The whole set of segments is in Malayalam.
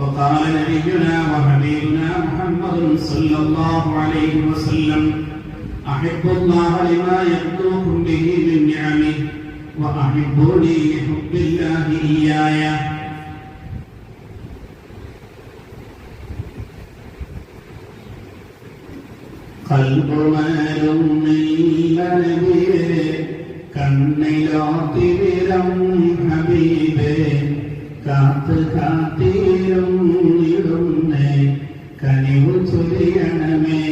وقال نبينا وحبيبنا محمد صلى الله عليه وسلم أحب الله لما يبلوكم به من نعمه وأحبوني لحب الله إياي. കൽബുമരുന്നില്ല നബിയേ കണ്ണിലോ തിമിരം ഹബീബേ കാത്ത് കാത്തിരുന്നിടുന്നേ കനിവു ചൊരിയണമേ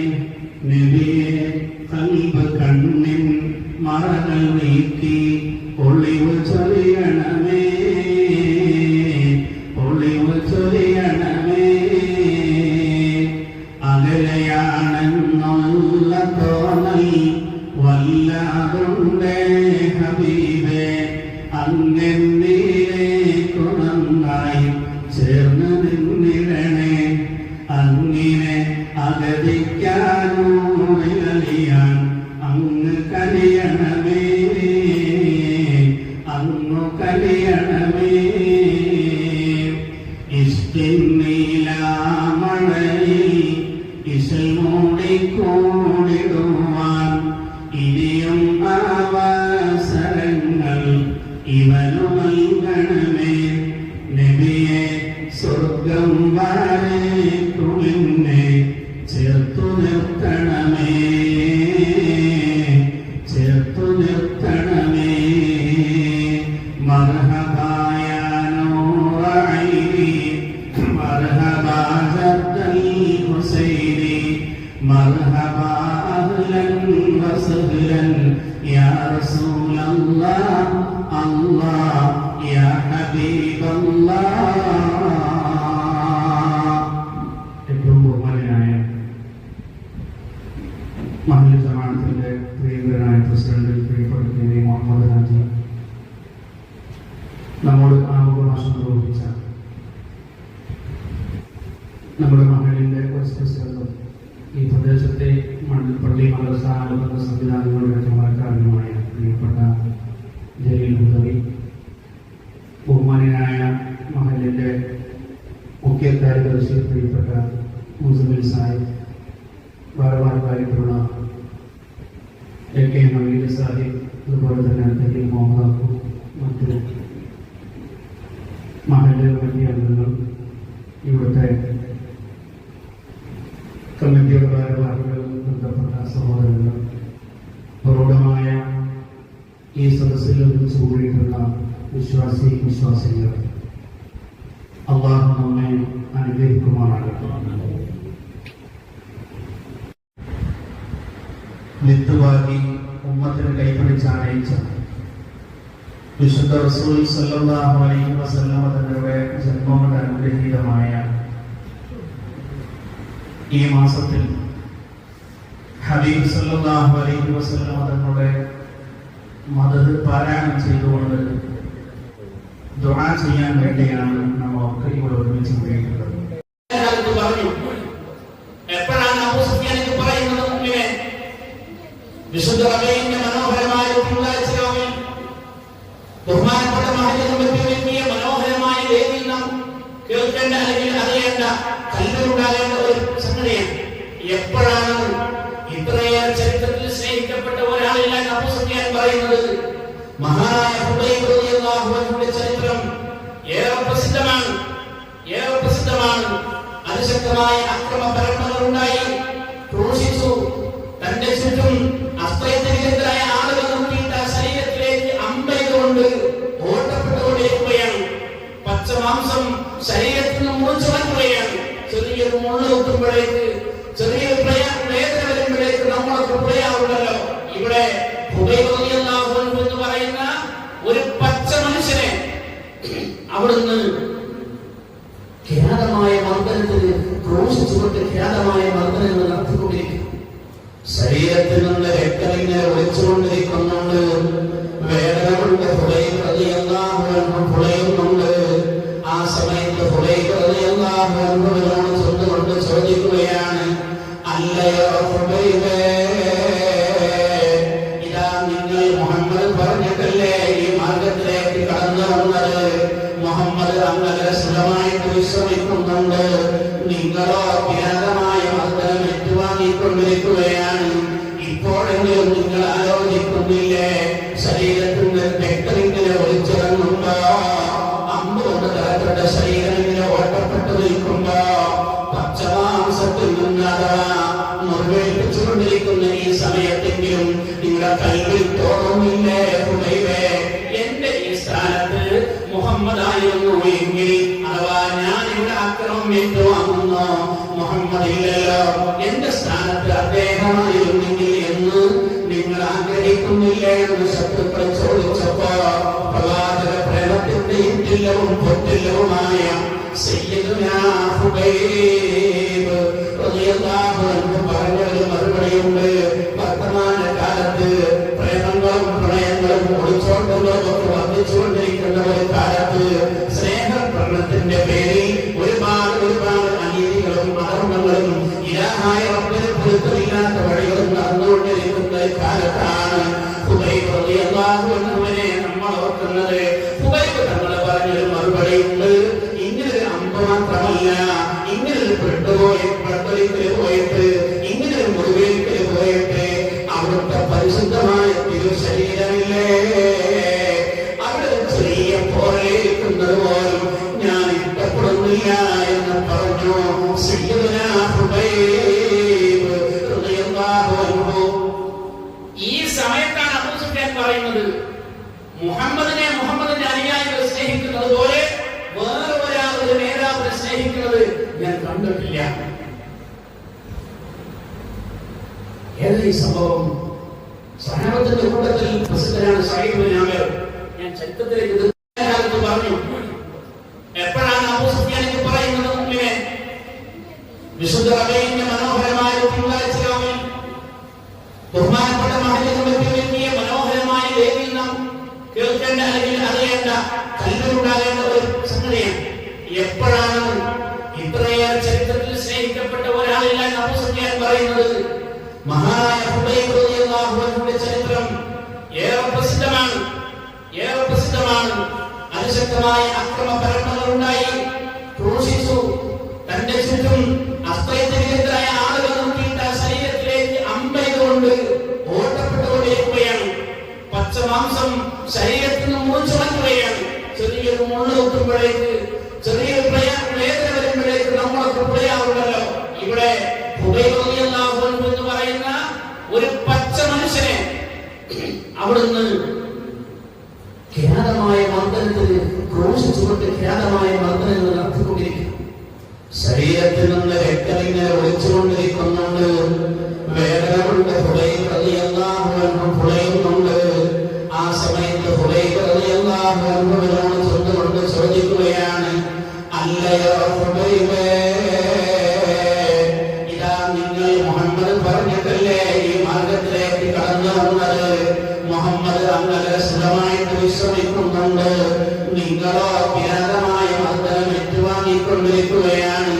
നബിയേ കൽബ് കണ്ണിൻ മറകൾ നീക്കി ഒളിവ് ചൊരിയണമേ ഒളിവ് ചൊരിയണമേ അകലെയാണെന്നുള്ള തോന്നൽ വല്ലാതുണ്ടേ ഹബീബേ അങ്ങെന്നിലേക്ക് നന്നായി ചേർന്ന് നിന്നിടണേ അങ്ങനെ അഗതിക്കാനോ നിലയാൻ അങ്ങ് കലിയണമേ അങ്ങു കലിയണമേ ഇഷ്ടിന്നീലാമണയിൽ ഇശൽ മൂടിക്കൂടിടുവാൻ ഇനിയും അവസരങ്ങൾ ഇവനു നൽകണമേ നബിയെ സ്വർഗം വരേക്കുമെന്നെ ചേർത്തു നിർത്തണമേ ചേർത്തു നിർത്തണമേ മർഹബായ നൂറൈനി മർഹബാ ജദ്ദൽ ഹുസൈനി മർഹബാ അഹ്ലൻ വസഹ്ലൻ യാ റസൂലല്ലാഹ് അല്ലാഹ് യാ ഹബീബല്ലാഹ്. ഏറ്റവും ബഹുമാന്യനായ മഹല്ല് ജമാഅത്തിന്റെ പ്രിയങ്കരനായ പ്രസിഡന്റ് പ്രിയപ്പെട്ട മുഹമ്മദ് ഹാജി നമ്മോട് ആമുഖഭാഷണം നിർവഹിച്ച നമ്മുടെ മഹലിന്റെ വൈസ് പ്രസിഡന്റും ഈ പ്രദേശത്തെ പള്ളി മദ്രസ അനുബന്ധ സംവിധാനങ്ങളുടെ ചുമതലക്കാരനുമായ പ്രിയപ്പെട്ട ജലീൽ ഹുദവി, ബഹുമാന്യനായ മഹലിന്റെ മുഖ്യ കാര്യദർശി പ്രിയപ്പെട്ട മുസമിൽ സാഹിബ്, ഭാരവാഹികളായിട്ടുള്ള AK നവീദ് സാഹിബ്, അതുപോലെ തന്നെ തലീം മുഹമ്മദ്, മറ്റു മഹല്ല് കമ്മിറ്റി അംഗങ്ങൾ, ഇവിടുത്തെ കമ്മിറ്റിയുടെ ഭാരവാഹികൾ, ബന്ധപ്പെട്ട സഹോദരങ്ങൾ, പ്രൗഢമായ ഈ സദസ്സിൽ ഒരുമിച്ച് കൂടിയിട്ടുള്ള വിശ്വാസികൾ, അല്ലാഹു നമ്മെ അനുഗ്രഹിക്കുമാറാകട്ടെ. വിത്തുവാക്കി ഉമ്മത്തിന് കൈപിടിച്ചണയിച്ച വിശുദ്ധ റസൂൽ സല്ലല്ലാഹു അലൈഹി വസല്ലം തങ്ങളുടെ ജന്മം കൊണ്ട് അനുഗ്രഹീതമായ ഈ മാസത്തിൽ ഹബീബ് സല്ലല്ലാഹു അലൈഹി വസല്ലം തങ്ങളുടെ മദദ് പാരായണം ചെയ്തുകൊണ്ട് ദുആ ചെയ്യാൻ വേണ്ടിയാണ് നമ്മൾ ഒക്കെ ഇവിടെ ഒരുമിച്ച് കൂടിയിട്ടുള്ളത്. എപ്പോഴാണ് അബൂ സുഫിയാൻ ഇത് പറയുന്നത്? മുഅ്മിനെ വിശുദ്ധ റബീഇന്റെ മനോഹരമായ തിങ്കളാഴ്ചയിൽ ബഹുമാനപ്പെട്ട മഹല്ല് കമ്മിറ്റി മനോഹരമായ വേദിയിൽ നാം കേൾക്കേണ്ട അല്ലെങ്കിൽ അറിയേണ്ട കല്ലുണ്ടാകേണ്ട ഒരു സംഗതിയാണ്. എപ്പോഴാണ് ഇത്രയേറെ ചരിത്രത്തിൽ സ്നേഹിക്കപ്പെട്ട ഒരാളില്ല അബൂ സുഫിയാൻ പറയുന്നത്? മഹാനായ ഹുബൈബ് റളിയല്ലാഹു അൻഹുവിന്റെ ചരിത്രം ഏറെ പ്രസിദ്ധമാണ്. അതിശക്തമായ അക്രമ പരമ്പരകൾ ഉണ്ടായി, ക്രൂശിച്ചു, തന്റെ ചുറ്റും അസ്ത്രയത്തിനെതിരായ ആളുകൾ നോക്കിയിട്ട് ആ ശരീരത്തിലേക്ക് അമ്പെയ്തുകൊണ്ട് ഓട്ടപ്പെട്ടുകൊണ്ടിരിക്കുകയാണ്. പച്ചമാംസം ശരീരത്തിൽ നിന്ന് മുറിച്ചു മാറ്റുകയാണ്. ചെറിയൊരു മുള്ള കുത്തുമ്പോഴേക്ക്, ചെറിയൊരു വേദന വരുമ്പോഴേക്ക് നമ്മളൊക്കെ പറയാറുണ്ടല്ലോ. ഇവിടെ ഹുബൈബ് റളിയല്ലാഹു അൻഹു എന്ന് പറയുന്ന ഒരു പച്ച മനുഷ്യനെ അവിടുന്ന് ഖേദമായ മർദ്ദനത്തിന് ക്രൂശിച്ചുകൊണ്ട് ഖേദമായ മർദ്ദനങ്ങൾ നടത്തിക്കൊണ്ടിരിക്കുന്നു. ശരീരത്തിൽ നിന്ന് രക്തമിങ്ങനെ ഒളിച്ചുകൊണ്ടിരിക്കുന്നുണ്ട്. വേദന കൊണ്ട് ഹുബൈബ് റളിയല്ലാഹു അൻഹു പുളയുന്നുണ്ട്. ആ സമയത്ത് ഹുബൈബ് റളിയല്ലാഹു അൻഹുവിനോട് ചൊല്ലുകൊണ്ട് ചോദിക്കുകയാണ്, അല്ലയോ ഹുബൈബേ, ഇതാ നിങ്ങൾ മുഹമ്മദ് പറഞ്ഞിട്ടല്ലേ ഈ മാർഗത്തിലേക്ക് കടന്നു വന്നത്? മുഹമ്മദ് അങ്ങനെ സുഖമായിട്ട് വിശ്രമിക്കുന്നുണ്ട്. നിങ്ങളോ കിരാതമായ മർദ്ദനം ഏറ്റുവാങ്ങിക്കൊണ്ടിരിക്കുകയാണ്. ഇപ്പോഴെങ്കിലും നിങ്ങൾ ആലോചിക്കുന്നില്ലേ, ശരീരത്തിന്റെ രക്തമിങ്ങനെ ഒളിച്ചിറങ്ങുമ്പോ, അമ്പുകൊണ്ട് തലപ്പെട്ട ശരീരം ഇങ്ങനെ ഓട്ടപ്പെട്ടു നിൽക്കുമ്പോ, പച്ചമാംസത്തിൽ നിന്നതാ മുറിവേൽപ്പിച്ചുകൊണ്ടിരിക്കുന്ന ഈ സമയത്തെങ്കിലും നിങ്ങളുടെ കൽവിൽ തോന്നുന്നില്ലേ, ഹുദൈബേ, എന്റെ ഈ സ്ഥാനത്ത് മുഹമ്മദായിരുന്നു എങ്കിൽ, അഥവാ ഞാൻ ഇവിടെ ആക്രമം ഏറ്റുവാങ്ങുന്നു, മുഹമ്മദ് ഇല്ലല്ലോ, എന്റെ സ്ഥാനത്ത് അദ്ദേഹമായിരുന്നെങ്കിൽ എന്ന് നിങ്ങൾ ആഗ്രഹിക്കുന്നില്ലേ എന്ന് ശത്രുക്കൾ ചോദിച്ചപ്പോ, പ്രവാചക പ്രേമത്തിന്റെ ഇട്ടില്ലവും പൊട്ടില്ലവുമായ സയ്യിദുനാ ഹുബൈബ് റളിയല്ലാഹു അൻഹു പറഞ്ഞൊരു മറുപടിയുണ്ട്. വർത്തമാന കാലത്ത് പ്രേമങ്ങളും പ്രണയങ്ങളും ഒളിച്ചോട്ടങ്ങളും വർദ്ധിച്ചുകൊണ്ടിരിക്കുന്ന ഒരു കാലത്ത് സ്നേഹപ്രണത്തിന്റെ പേരിൽ ഒരുപാട് അനീതികളും അധർമ്മങ്ങളും ഇലാഹായ റബ്ബിനെ പൊരുത്തമില്ലാത്ത വഴികളും നടന്നുകൊണ്ടിരിക്കുന്ന കാലത്താണ് ഹുബൈബ് റളിയല്ലാഹു അൻഹുവിനെ നമ്മൾ ഓർക്കുന്നത്. ഹുബൈബ് തങ്ങൾ പറഞ്ഞൊരു മറുപടിയുണ്ട്. ഇങ്ങനൊരു അമ്പ് മാത്രമല്ല, ഇങ്ങനൊരു പെട്ടുപോയിട്ട് ഇങ്ങനൊരു മുറിവേൽക്കൽ പോയിട്ട് അവിടുത്തെ പരിശുദ്ധമായ തിരുശരീരമില്ലേ, അവിടെ ചെറിയ പോരേൽക്കുന്നത് പോലും ഞാൻ ഇഷ്ടപ്പെടുന്നില്ല എന്ന് പറഞ്ഞു സയ്യിദുനാ ഹുബൈബ് റളിയല്ലാഹു അൻഹു. ഈ സമയത്താണ് അബൂ സുഫിയാൻ പറയുന്നത്, മുഹമ്മദിന്റെ അനുയായികളെ സ്നേഹിക്കുന്നത് പോലെ വേറെ ഒരാളുടെ നേതാവിനെ സ്നേഹിക്കുന്നത് ഞാൻ കണ്ടിട്ടില്ല. ഏതാ ഈ സംഭവം? സഹാബത്തിന്റെ കൂട്ടത്തിൽ പ്രസിദ്ധനാണ് സഈദ് ഇബ്നു ആമിർ. ഞാൻ ചരിത്രത്തിലേക്ക് പറഞ്ഞു. എപ്പോഴാണ് അബൂ സുഫിയാൻ ഇത് പറയുന്നത്? മുഅ്മിനെ വിശുദ്ധ റബീഇന്റെ മനോഹരമായ തിങ്കളാഴ്ച രാവിൽ ബഹുമാനപ്പെട്ട മഹല്ലിയ മനോഹരമായ വേദിയിൽ നാം കേൾക്കേണ്ട അല്ലെങ്കിൽ അറിയേണ്ട കല്ലുണ്ടാകേണ്ട ഒരു സംഗതിയാണ്. എപ്പോഴാണ് ഇത്രയേറെ ചരിത്രത്തിൽ സ്നേഹിക്കപ്പെട്ട ഒരാളില്ല എന്ന് അബൂ സുഫിയാൻ പറയുന്നത്? മഹാനായ ഹുബൈബ് റളിയല്ലാഹു അൻഹുവിന്റെ ചരിത്രം ഏറെ പ്രസിദ്ധമാണ്. അതിശക്തമായ അക്രമ പരമ്പരകളുണ്ടായി. ക്രൂശിച്ചു. തന്റെ ചുറ്റും അസ്ത്രവിദഗ്ധരായ ആളുകൾ നോക്കിയിട്ട് ശരീരത്തിലേക്ക് അമ്പെയ്തുകൊണ്ട് ഓട്ടപ്പെട്ടുകൊണ്ടിരിക്കുകയാണ്. പച്ചമാംസം ശരീരത്തിൽ നിന്ന് മുറിച്ചുടങ്ങുകയാണ്. ചെറിയൊരു മുള്ള കുത്തുമ്പോഴേക്ക്, ചെറിയൊരു വേദന വരുമ്പോഴേക്ക് നമ്മളൊക്കെ പിഴയാറുണ്ടല്ലോ. ഇവിടെ ഹുബൈബ് റളിയല്ലാഹു അൻഹു എന്ന് പറയുന്ന ഒരു പച്ച മനുഷ്യനെ അവിടുന്ന് ഖ്യാതമായ മർദ്ദനത്തിന് ക്രൂശിച്ചുകൊണ്ട് ഖ്യാതമായ മർദ്ദനങ്ങൾ നടത്തിക്കൊണ്ടിരിക്കുന്നു. ശരീരത്തിൽ നിന്ന് രക്തമിങ്ങനെ ഒളിച്ചുകൊണ്ടിരിക്കുന്നുണ്ട്. വേദന കൊണ്ട് ഹുബൈബ് റളിയല്ലാഹു അൻഹു പുളയുന്നുണ്ട്. ആ സമയത്ത് ഹുബൈബ് റളിയല്ലാഹു അൻഹുവിനോട് ചൊല്ലുകൊണ്ട് ചോദിക്കുകയാണ്, അല്ലയോ ഹുബൈബേ, ഇതാ നിങ്ങൾ മുഹമ്മദ് പറഞ്ഞിട്ടല്ലേ ഈ മാർഗത്തിലേക്ക് കടന്നു വന്നത്? മുഹമ്മദ് അങ്ങനെ സുഖമായിട്ട് വിശ്രമിക്കുന്നുണ്ട്. നിങ്ങളോ കിരാതമായ മർദ്ദനം ഏറ്റുവാങ്ങിക്കൊണ്ടിരിക്കുകയാണ്.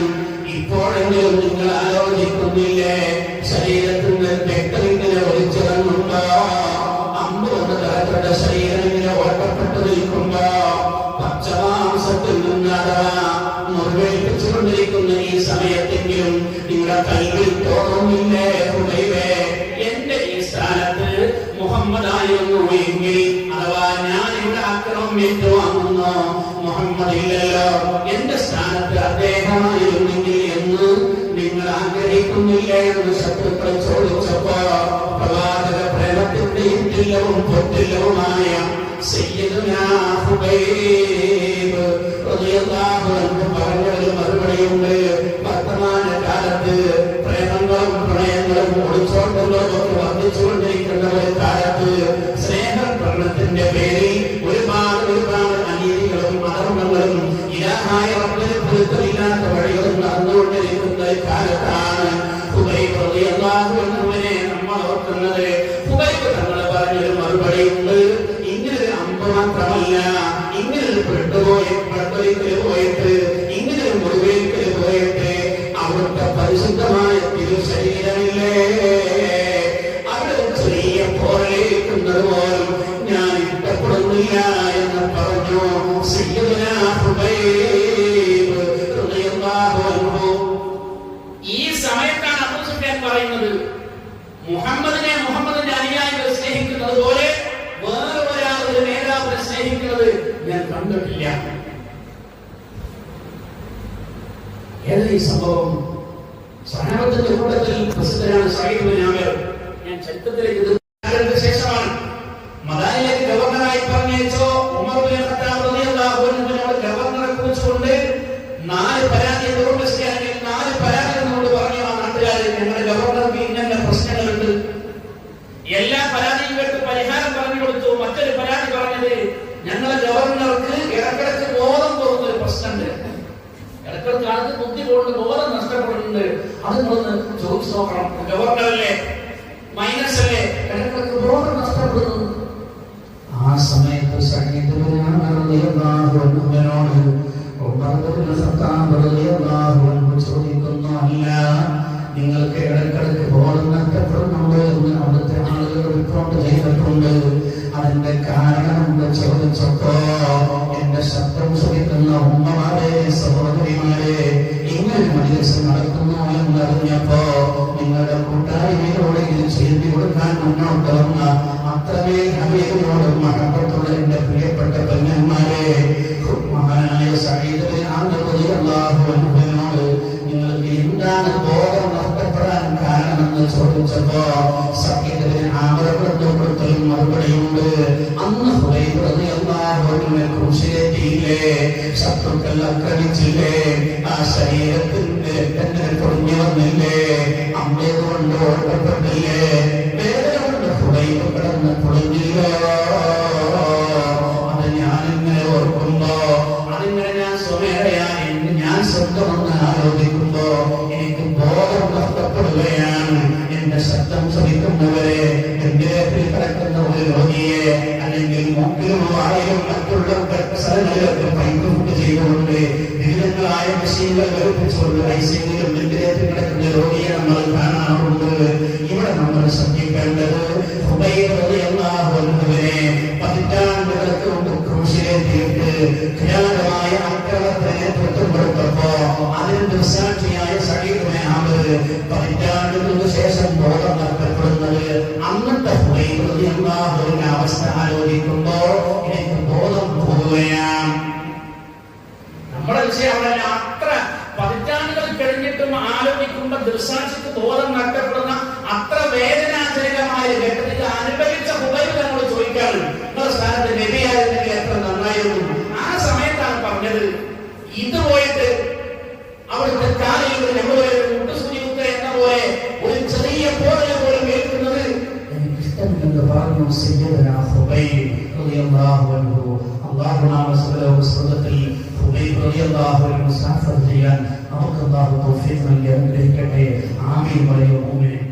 ഇപ്പോഴെങ്കിലും നിങ്ങൾ ആലോചിക്കുന്നില്ലേ, ശരീരത്തിന്റെ രക്തമിങ്ങനെ ഒളിച്ചിറങ്ങുമ്പോ, അമ്പുകൊണ്ട് തലപ്പെട്ട ശരീരം ഇങ്ങനെ ഓട്ടപ്പെട്ടു നിൽക്കുമ്പോ, പച്ചമാംസത്തിൽ നിന്നതാ മുറിവേൽപ്പിച്ചുകൊണ്ടിരിക്കുന്ന ഈ സമയത്തെങ്കിലും നിങ്ങളുടെ കൽവിൽ തോന്നുന്നില്ലേ, ഹുദൈബേ, എന്റെ ഈ സ്ഥാനത്ത് മുഹമ്മദായിരുന്നു എങ്കിൽ, അഥവാ ഞാൻ ഇവിടെ ആക്രമം ഏറ്റുവാങ്ങുന്നു, മുഹമ്മദ് ഇല്ലല്ലോ, എന്റെ സ്ഥാനത്ത് അദ്ദേഹമായിരുന്നെങ്കിൽ എന്ന് നിങ്ങൾ ആഗ്രഹിക്കുന്നില്ലേ എന്ന് ശത്രുക്കൾ ചോദിച്ചപ്പോ, പ്രവാചക പ്രേമത്തിന്റെ ഇട്ടില്ലവും പൊട്ടില്ലവുമായ സയ്യിദുനാ ഹുബൈബ് റളിയല്ലാഹു അൻഹു പറഞ്ഞൊരു മറുപടിയുണ്ട്. വർത്തമാന കാലത്ത് പ്രേമങ്ങളും പ്രണയങ്ങളും ഒളിച്ചോട്ടങ്ങളും വർദ്ധിച്ചുകൊണ്ടിരിക്കുന്ന ഒരു കാലത്ത് സ്നേഹപ്രണത്തിന്റെ പേരിൽ ഒരുപാട് അനീതികളും അധർമ്മങ്ങളും ഇലാഹായ റബ്ബിനെ പൊരുത്തമില്ലാത്ത വഴികളും നടന്നുകൊണ്ടിരിക്കുന്ന കാലത്താണ് ഹുബൈബ് റളിയല്ലാഹു അൻഹുവിനെ നമ്മൾ ഓർക്കുന്നത്. ഹുബൈബ് തങ്ങൾ പറഞ്ഞൊരു മറുപടിയുണ്ട്. ഇങ്ങനൊരു അമ്പ് മാത്രമല്ല, ഇങ്ങനൊരു പോയിട്ട് ഇങ്ങനൊരു മുറിവേൽക്കൽ പോയിട്ട് അവിടുത്തെ പരിശുദ്ധമായ തിരുശരീരമില്ലേ, അവിടെ ചെറിയ പോരേൽക്കുന്നത് പോലും ഞാൻ ഇഷ്ടപ്പെടുന്നില്ല എന്ന് പറഞ്ഞു സയ്യിദുനാ ഹുബൈബ് കണ്ടിട്ടില്ല. ഏതാ ഈ സംഭവം? സഹാബത്തിന്റെ കൂട്ടത്തിൽ പ്രസിദ്ധനാണ് സഈദ് ബിൻ ആമിർ. ഞാൻ ചരിത്രത്തിലേക്ക് ശേഷമാണ് മദാനിലേക്ക് ഗവർണറായി പറഞ്ഞയച്ചോ ഉമർ ബിൻ ഖത്താബ് റളിയല്ലാഹു അൻഹുവിനോട് ഗവർണറെ കുറിച്ചുകൊണ്ട് 4 പരാതി ഗവർണർക്കാണെങ്കിൽ 4 പരാതി എന്നോട് പറഞ്ഞു. ആ നാട്ടുകാർ ഞങ്ങളുടെ ഗവർണർക്ക് ഇന്ന പ്രശ്നങ്ങളുണ്ട്. എല്ലാ പരാതിയും കേട്ട് പരിഹാരം പറഞ്ഞു കൊടുത്തു. മറ്റൊരു പരാതി പറഞ്ഞത് ഞങ്ങളുടെ ഗവർണർക്ക് ഇടക്കിടക്ക് ബോധം പോകുന്ന ഒരു പ്രശ്നമുണ്ട്. ഇടക്കിടക്ക് ആൾക്ക് ബുദ്ധി കൊണ്ട് ബോധം നഷ്ടപ്പെടുന്നുണ്ട്. അത് നിങ്ങളൊന്ന് ചോദിച്ചു നോക്കണം. ഗവർണറല്ലേ, മൈനസ് അല്ലേ, ഇടക്കിടക്ക് ബോധം നഷ്ടപ്പെടുന്നു. ആ സമയത്ത് സഈദ് ബിൻ ആമിർ റളിയല്ലാഹു അൻഹുവിനോട് ഉമർ ബിൻ ഖത്താബ് റളിയല്ലാഹു അൻഹു ചോദിക്കുന്നു, അല്ല നിങ്ങൾക്ക് ഇടക്കിടക്ക് ബോധം നഷ്ടപ്പെടുന്നുണ്ട് എന്ന് അവിടുത്തെ ആളുകൾ റിപ്പോർട്ട് ചെയ്തിട്ടുണ്ട്. അതിന്റെ കാരണം എന്ന് ചോദിച്ചപ്പോ എന്റെ ശബ്ദം ശ്രമിക്കുന്ന ഉമ്മമാരെ, സഹോദരിമാരെ, ഇങ്ങനെ മജിലിസ് നടത്തുന്നു എന്നറിഞ്ഞപ്പോ നിങ്ങളുടെ കൂട്ടായ്മയിലൂടെ ഇത് ചെയ്തു കൊടുക്കാൻ മുന്നോട്ട് വന്ന അത്രമേ ഹബീബിനോടും മഹബത്തുള്ള എന്റെ പ്രിയപ്പെട്ട പെങ്ങന്മാരെ, മഹാനായ സഈദ് ബിൻ ആമിർ റളിയല്ലാഹു അൻഹുവിനോട് നിങ്ങൾക്ക് എന്താണ് ബോധം നഷ്ടപ്പെടാൻ കാരണമെന്ന് ചോദിച്ചപ്പോ സഈദ് ബിൻ ആമിർ കൊടുത്തൊരു മറുപടിയുണ്ട്. അന്ന് ഹുദൈബ റളിയല്ലാഹു അൻഹുവിനെ ക്രൂശിലേറ്റിയില്ലേ, ശത്രുക്കൾ ആക്രമിച്ചില്ലേ, ആ ശരീരത്തിന്റെ രക്തങ്ങൾ പൊടിഞ്ഞു വന്നില്ലേ, അമ്മയെക്കൊണ്ട് ഓർക്കപ്പെട്ടില്ലേ, വേദന കൊണ്ട് ഹുദൈബ കിടന്ന് പൊളിഞ്ഞില്ലോ. അത് ഞാനിങ്ങനെ ഓർക്കുമ്പോ, അതിങ്ങനെ ഞാൻ സ്വമേധയാ ഞാൻ സ്വന്തമെന്ന് ആലോചിക്കുമ്പോ എനിക്ക് ബോധം നഷ്ടപ്പെടുകയാണ്. എന്റെ ശബ്ദം ശ്രമിക്കുന്നവരെ, എന്റെ കിടക്കുന്ന ഒരു രോഗിയെ അല്ലെങ്കിൽ മൂക്കിലും വായിലും മറ്റുള്ള സ്ഥലങ്ങളിലൊക്കെ പൈപ്പ് ചെയ്തുകൊണ്ട് വിവിധങ്ങളായ മെഷീനുകൾ ഘടിപ്പിച്ചുകൊണ്ട് ഐസിയുവിലും വെന്റിലേറ്ററിൽ കിടക്കുന്ന രോഗിയെ നമ്മൾ കാണാറുണ്ട്. ഇവിടെ നമ്മൾ ശ്രദ്ധിക്കേണ്ടത് ഹുദൈബ റളിയല്ലാഹു അൻഹുവിനെ പതിറ്റാണ്ടുകൾക്ക് മുമ്പ് ക്രൂശിലേറ്റിയിട്ട് ഭയാനകമായ ആക്രമണത്തിന് നേതൃത്വം കൊടുത്തപ്പോ അതിന് ദൃസാക്ഷിയായ സഈദ് ബിൻ ആമിർ പതിറ്റാണ്ടുകൾക്ക് ശേഷം ബോധം നഷ്ടപ്പെടുന്നത് അന്നത്തെ ഹുദൈബ റളിയല്ലാഹു അൻഹുവിന്റെ അവസ്ഥ ആലോചിക്കുമ്പോ എനിക്ക് ബോധം പോകുകയാണ്. നമ്മുടെ വിഷയം അവിടെ അത്ര പതിറ്റാണ്ടുകൾ കഴിഞ്ഞിട്ടും ആലോചിക്കുമ്പോ ദൃസാക്ഷിക്ക് ബോധം നഷ്ടപ്പെടുന്ന അത്ര വേദനാജനകമായ ഘട്ടത്തിൽ അനുഭവിച്ച ഹുദൈബ നമ്മൾ ചോദിക്കാറുണ്ട്, നിങ്ങളുടെ സ്ഥാനത്ത് നബിയായിരുന്നെങ്കിൽ എത്ര നന്നായിരുന്നു. ആ സമയത്താണ് പറഞ്ഞത്, ഇത് പോയിട്ട് അവിടുത്തെ കാലിലൂടെ നമ്മൾ മുട്ടുസൂചിമുത്ത എന്ന പോലെ ഒരു ചെറിയ പോരൽ പോലും കേൾക്കുന്നത് എനിക്കിഷ്ടമില്ലെന്ന് പറഞ്ഞു സയ്യിദുനാ ഹുദൈബ റളിയല്ലാഹു അൻഹു. അല്ലാഹു നാമത്തിൽ ഹുദൈബ റളിയല്ലാഹു അൻഹു മുസാഫർ ചെയ്യാൻ നമുക്ക് അല്ലാഹു തൗഫീഖ് നൽകി അനുഗ്രഹിക്കട്ടെ. ആമീൻ പറയൂ മുഅ്മിനീൻ.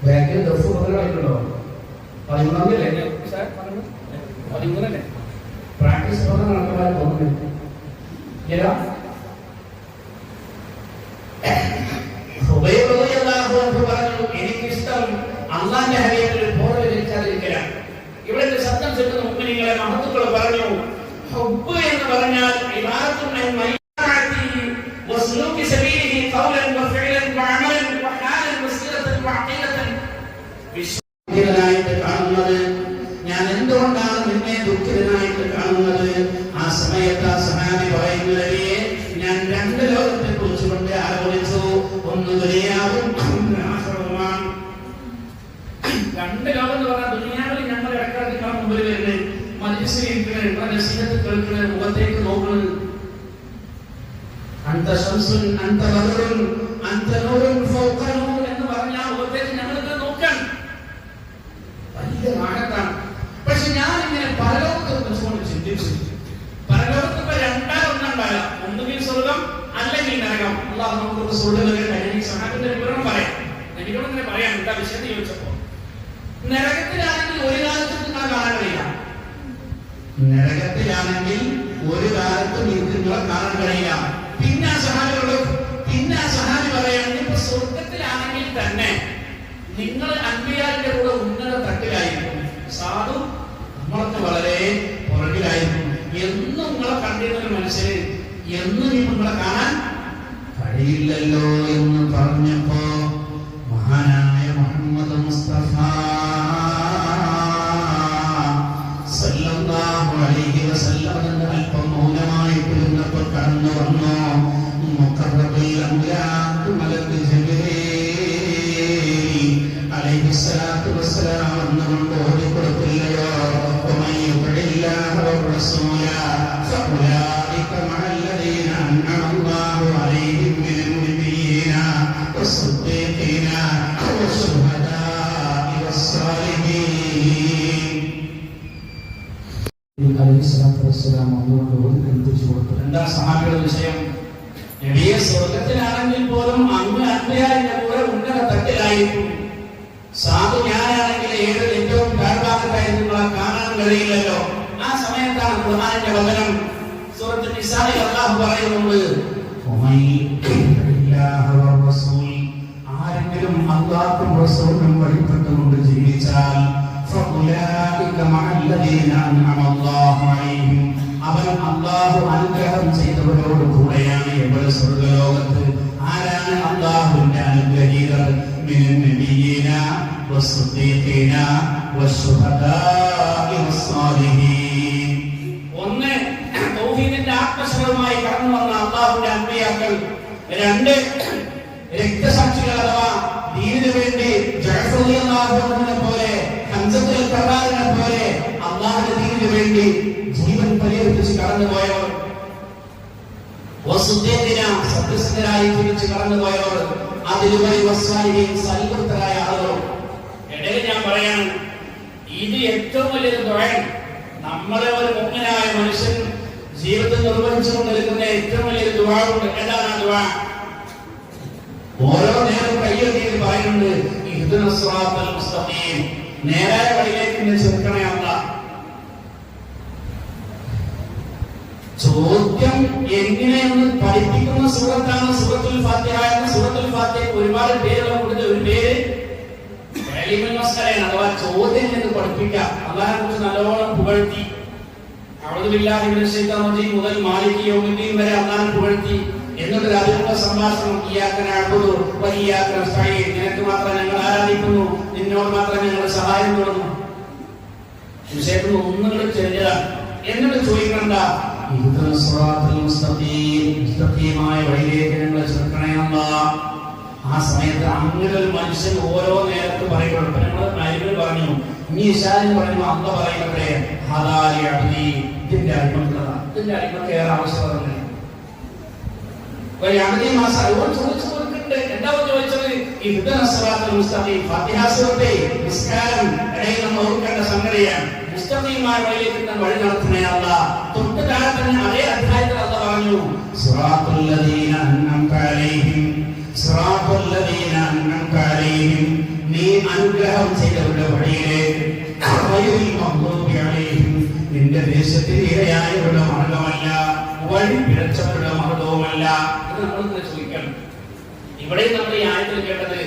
ബാക്കിൽ ദഫുകളായിട്ടുണ്ടോ? 13 സാർ പറഞ്ഞു 13 പ്രാക്ടീസ് നടക്കാൻ തോന്നുന്നു. ഹുദൈബ റളിയല്ലാഹു അൻഹു പറഞ്ഞു, എനിക്കിഷ്ടം അല്ലാഹുവിന്റെ ഹബീബിൽ പോരൽ വെച്ചാലിരിക്കലാണ്. ഇവിടെ ശബ്ദം ചെല്ലുന്ന മുഅ്മിനീങ്ങളെ മഹത്തുക്കൾ പറഞ്ഞു, ഹുബ്ബ് എന്ന് പറഞ്ഞാൽ ഇബാദത്തുൻ അൻ മൈനാതി വസ്ലൂകി സബീലിഹി ഖൗലൻ വഫിഅലൻ വഅമലൻ വഹാലൻ വസിലതൻ വഅഖീദതൻ. വിശ്വാസികളായിട്ട് കാണുന്നത്, ഞാൻ എന്തുകൊണ്ടാണ് നിന്നെ ദുഃഖിതനായിട്ട് കാണുന്നത്? ആ സമയത്ത് ആ സഹാബി പറയുന്നത്, ഞാൻ 2 ലോകത്തെ കുറിച്ച് കൊണ്ട് ആലോചിച്ചു. ഒന്ന് ദുനിയാവും ആഖിറത്തുമാണ്. 2 ലോകം എന്ന് പറഞ്ഞാൽ ദുനിയാവിൽ ഞങ്ങൾ ഇടക്കാലത്ത് മുമ്പിൽ വരുന്നത്, മജ്ലിസിൽ ഇരിക്കുന്നത്, നസീഹത്ത് കേൾക്കുന്നത്, മുഖത്തേക്ക് നോക്കുന്നത്. അൻത ശംസുൻ അൻത ബദറുൻ അൻത നൂറുൻ ഫൗഖ നൂർ എന്ന് പറഞ്ഞാൽ മുഖത്തേക്ക് ഞങ്ങൾക്ക് നോക്കാൻ വലിയ റാഹത്താണ്. പക്ഷെ ഞാൻ ഇങ്ങനെ പരലോകത്തെ കുറിച്ചുകൊണ്ട് ചിന്തിച്ചു. പരലോകത്ത് ഇപ്പൊ 2 ഒന്നുകിൽ സ്വർഗം അല്ലെങ്കിൽ നരകം. അല്ലാഹു നമുക്ക് സ്വർഗ്ഗം നൽകട്ടെ. സഹാബിന്റെ വിവരണം പറയാം, എനിക്കോട് ഇങ്ങനെ പറയാം. എന്താ വിഷയം ചോദിച്ചപ്പോ, നരകത്തിലാണെങ്കിൽ ഒരു കാലത്ത് നിങ്ങൾ കാണാൻ കഴിയില്ല. നരകത്തിലാണെങ്കിൽ ഒരു കാലത്തും നിങ്ങളെ കാണാൻ കഴിയില്ല. പിന്നെ ആ സഹാബി പറയാണ്, ഇപ്പൊ സ്വർഗത്തിലാണെങ്കിൽ തന്നെ നിങ്ങൾ അൻബിയാന്റെ കൂടെ ഉന്നത തട്ടിലായിരിക്കും, സാധു നമ്മളൊക്കെ വളരെ പുറകിലായിരിക്കും. എന്നും നിങ്ങളെ കണ്ടിരുന്ന മനുഷ്യര് എന്നും നിങ്ങളെ കാണാൻ കഴിയില്ലല്ലോ എന്ന് പറഞ്ഞപ്പോ മഹാനായ മുഹമ്മദ് മുസ്തഫ സല്ലല്ലാഹു സല്ലല്ലാഹു അലൈഹി വസല്ലം എന്ന അല്പം മൗനമായിട്ടിരുന്നപ്പോൾ കടന്നു വന്നു മുഖറബിൽ അംലാഖ് മലക്ക് ജിബ്രീൽ അലൈഹിസ്സലാത്തു വസ്സലാം എന്നുകൊണ്ട് ഓടിക്കൊടുത്തില്ലയോ വമൻ യുതിഇല്ലാഹ വറസൂല ഫഉലൈക മഅല്ലദീന അൻഅമ അല്ലാഹു അലൈഹിം മിനൻ നബിയ്യീന വസ്സദ്ദീഖീന വശുഹദാഇ വസ്സാലിഹീൻ. അലൈഹിസ്സലാത്തു വസ്സലാം അതുകൊണ്ട് ഓടിക്കൊടുത്തു കൊടുത്തു. എന്താ സഹാബികളുടെ വിഷയം? നബിയെ സ്വർഗത്തിലാണെങ്കിൽ പോലും അങ്ങ് അന്ത്യയായ കൂടെ ഉന്നത തട്ടിലായിരിക്കും. സാധു ഞാനാണെങ്കിൽ ഏത് ഏറ്റവും താഴ്ഭാഗത്തായിരുന്നു കാണാൻ കഴിയില്ലല്ലോ. ആ സമയത്താണ് ഖുർആനിന്റെ വചനം സൂറത്തുൽ നിസായിൽ അല്ലാഹു പറയുന്നുണ്ട്, ആരെങ്കിലും അല്ലാഹുവും റസൂലിനും വഴിപ്പെട്ടുകൊണ്ട് ജീവിച്ചാൽ അവൻ അല്ലാഹു അനുഗ്രഹം ചെയ്തവരോട് കൂടെയാണ് എവിടെ സ്വർഗ്ഗലോകത്ത്. ആരാണ് അല്ലാഹുവിന്റെ അനുഗ്രഹീതർ? മിനൻ നബിയ്യീന വസ്സദ്ദീഖീന വശുഹദാഇ വസ്സാലിഹീൻ. ഒന്ന്, തൗഹീദിന്റെ ആത്മശരവുമായി കടന്നു വന്ന അല്ലാഹുവിന്റെ അമ്പിയാക്കൾ. രണ്ട്, രക്തസാക്ഷികൾ അഥവാ ദീനിനു വേണ്ടി ജഅഫർ റളിയല്ലാഹു അൻഹുവിനെ പോലെ, ഹംസത്തുൽ കറാറിനെ പോലെ അല്ലാഹുവിന്റെ ദീനിനു വേണ്ടി ജീവൻ പരിവർത്തിച്ച് കടന്നുപോയവർ. വസ്സദ്ദീഖീന സത്യസന്ധരായി ജീവിച്ച് കടന്നുപോയവർ. അതിലുപരി വസ്സാലിഹീൻ സൽവൃത്തരായ ആളുകൾ. ഇടയിൽ ഞാൻ പറയാണ്, ഇത് ഏറ്റവും വലിയൊരു ദുആണ്. നമ്മളെ ഒരു മുഅ്മിനായ മനുഷ്യൻ ജീവിതത്തിൽ നിർവഹിച്ചുകൊണ്ടിരിക്കുന്ന ഏറ്റവും വലിയൊരു ദുആ ഉണ്ട്. എന്താണ് ആ ദുആ? ഓരോ നേരം കയ്യെഴുതി പറയുന്നുണ്ട്, ഇഹ്ദിനസ് സിറാത്തൽ മുസ്തഖീം, നേരായ വഴിയിലേക്ക് എന്നെ ചേർക്കണേ അല്ലാഹ്. ചോദ്യം എങ്ങനെയെന്ന് പഠിപ്പിക്കുന്ന സൂറത്താണ് സൂറത്തുൽ ഫാത്തിഹ. എന്ന സൂറത്തുൽ ഫാത്തിഹയ്ക്ക് ഒരുപാട് പേരുകൾ കൊടുത്ത് ഒരു പേര് ഇൽമുൽ മസ്അലയാണ്, അഥവാ ചോദ്യം എന്ന് പഠിപ്പിക്കാം. അല്ലാഹുവിനെ കുറിച്ച് നല്ലോണം പുകഴ്ത്തി, അഊദു ബില്ലാഹി മിനശ് ശൈത്താനിർ റജീം മുതൽ മാലികി യൗമിദ്ദീൻ വരെ അല്ലാഹുവിനെ പുകഴ്ത്തി. എന്നിട്ട് അതിനുള്ള സംഭാഷണം, ഇയ്യാക നഅ്ബുദു വ ഇയ്യാക നസ്തഈൻ, നിനക്ക് മാത്രം ഞങ്ങൾ ആരാധിക്കുന്നു, നിന്നോട് മാത്രം ഞങ്ങൾ സഹായം തേടുന്നു. വിഷയത്തിൽ ഒന്നുകൂടെ ചെറിയതാണ്. എന്നിട്ട് ചോദിക്കണ്ട, ഇഹ്ദിനസ് സിറാത്തൽ മുസ്തഖീം, മുസ്തഖീമായ വഴിയിലേക്ക് ഞങ്ങളെ ചേർക്കണേ അല്ലാഹ്. ആ സമയത്ത് അങ്ങനെ ഒരു മനുഷ്യൻ ഓരോ നേരത്ത് പറയുന്നുണ്ട്. ഞങ്ങൾ ബൈബിൾ പറഞ്ഞു, ഇനി ഇശാരിൽ പറഞ്ഞു, അല്ല പറയുന്നവരെ ഹദാലി അബ്ദി, ഇതിന്റെ അടിമക്കളാ, ഇതിന്റെ അടിമക്ക് ഏറെ ആവശ്യമാണ്. ചോദിച്ചു കൊടുക്കണ്ട്. എന്താ ചോദിച്ചത്? ഇഹ്ദിനസ് സിറാത്തൽ മുസ്തഖീം, ഫാത്തിഹ സൂറത്തെ നിസ്കാരം ഇടയിൽ നമ്മൾ ഓർക്കേണ്ട സംഗതിയാണ്. മുസ്തഖീമായ വഴിയിലേക്ക് വഴി നടത്തുന്നേ അല്ലാഹ്. തൊട്ട് കാലത്ത് അതേ അധ്യായത്തിൽ അല്ല പറഞ്ഞു, സിറാത്തുൽ ലദീന അൻഅംത അലൈഹിം, സിറാത്തുൽ ലദീന അൻഅംത അലൈഹിം, നീ അനുഗ്രഹം ചെയ്തവരുടെ വഴിയിലേക്ക്, ഗൈറിൽ മഗ്ദൂബി അലൈഹിം, നിന്റെ ദേശത്തിൽ ഇരയായവരുടെ മാർഗമല്ല, വഴി പിഴച്ചവരുടെ മാർഗവുമല്ല. ഇത് നമ്മൾ ചോദിക്കണം. ഇവിടെ നമ്മൾ ഈ ആയത്തിൽ കേട്ടത്,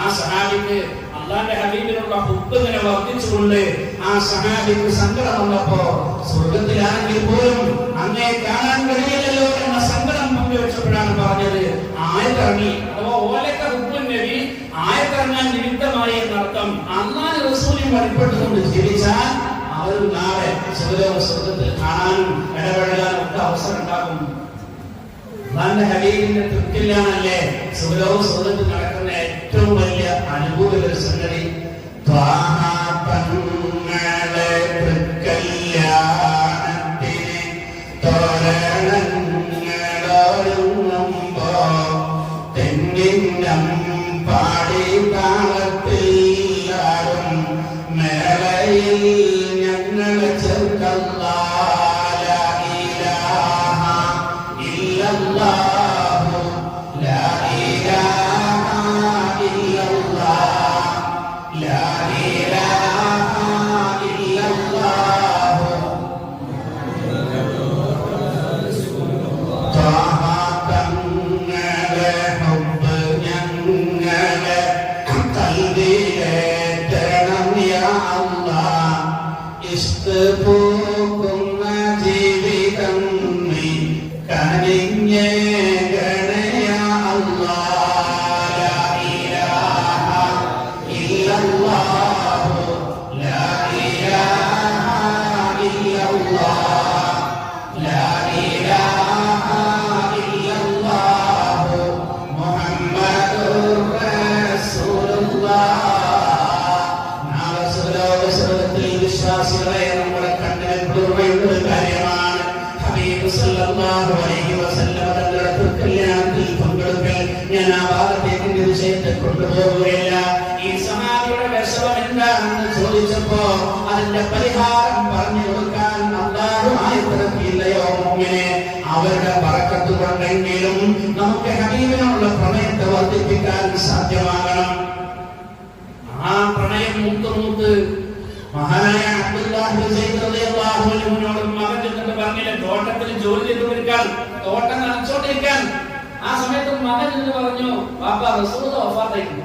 ആ സഹാബിക്ക് അല്ലാഹുവിന്റെ ഹബീബിനുള്ള ഹുബ്ബ് ഇങ്ങനെ വർദ്ധിച്ചുകൊണ്ട് ആ സഹാബിക്ക് സങ്കടം വന്നപ്പോ, സ്വർഗത്തിലാണെങ്കിൽ പോലും അങ്ങേ കാണാൻ കഴിയില്ലല്ലോ എന്ന സങ്കടം പങ്കുവെച്ചപ്പോഴാണ് പറഞ്ഞത് ആയത്തിറങ്ങി. അഥവാ ഓലക്ക ഹുബ്ബുൻ നബി, ആയത്തിറങ്ങാൻ നിമിത്തമായി എന്നർത്ഥം. അല്ലാഹുവിന്റെ റസൂലിനെ വഴിപ്പെട്ടുകൊണ്ട് ജീവിച്ചാൽ അവർ നാളെ സ്വർഗത്തിൽ കാണാനും ഇടപെടാനും ഒക്കെ അവസരം ഉണ്ടാകും. അല്ലാഹുവിന്റെ ഹബീബിന്റെ തൃപ്തിയിലാണല്ലേ സ്വർഗത്തിൽ നടക്കുന്ന ഏറ്റവും വലിയ അനുഭൂതി ഒരു സംഗതി. പാടി താളത്തിലാടും മേളയിൽ ഞങ്ങളെ ചെറുക്കല്ലാ لا إله ലാ ഇലാഹ ഇല്ലല്ലാഹു മുഹമ്മദുർ റസൂലുള്ളാഹ്. നാളെ സുലോകത്തിൽ വിശ്വാസികളെ നമ്മുടെ കണ്ണിൽ കുളിർമയുള്ള ഒരു കാര്യമാണ് ഹബീബ് സല്ലല്ലാഹു അലൈഹി വസല്ലം തങ്ങളുടെ കല്യാണത്തിൽ പങ്കെടുക്കൽ. ഞാൻ ആ ഭാഗത്തേക്ക് വിഷയത്തെ കൊണ്ടുപോകുകയില്ല. ഈ സഹാബിയുടെ വിഷമം എന്താണെന്ന് ചോദിച്ചപ്പോ അതിന്റെ പരിഹാരം പറഞ്ഞു കൊടുക്കാൻ അല്ലാഹു ആയത്തില്ലയോ മുഅ്മിനേ. അവരുടെ ബറക്കത്ത് കൊണ്ടെങ്കിലും നമുക്ക് ഹബീബിനുള്ള പ്രണയത്തെ വർദ്ധിപ്പിക്കാൻ സാധ്യമാകണം. ആ പ്രണയം മൂത്ത് മഹാനായ അബ്ദുല്ലാഹ് ബിൻ സൈദ് റളിയല്ലാഹു അൻഹുവിനോട് മകൻ ചെന്നിട്ട് പറഞ്ഞില്ലേ, തോട്ടത്തിൽ ജോലി ചെയ്തുകൊണ്ടിരിക്കാൻ, തോട്ടം നനച്ചോണ്ടിരിക്കാൻ. ആ സമയത്ത് മകൻ എന്ന് പറഞ്ഞു, വാപ്പ റസൂലുള്ളാഹി വഫാത്തായിരുന്നു.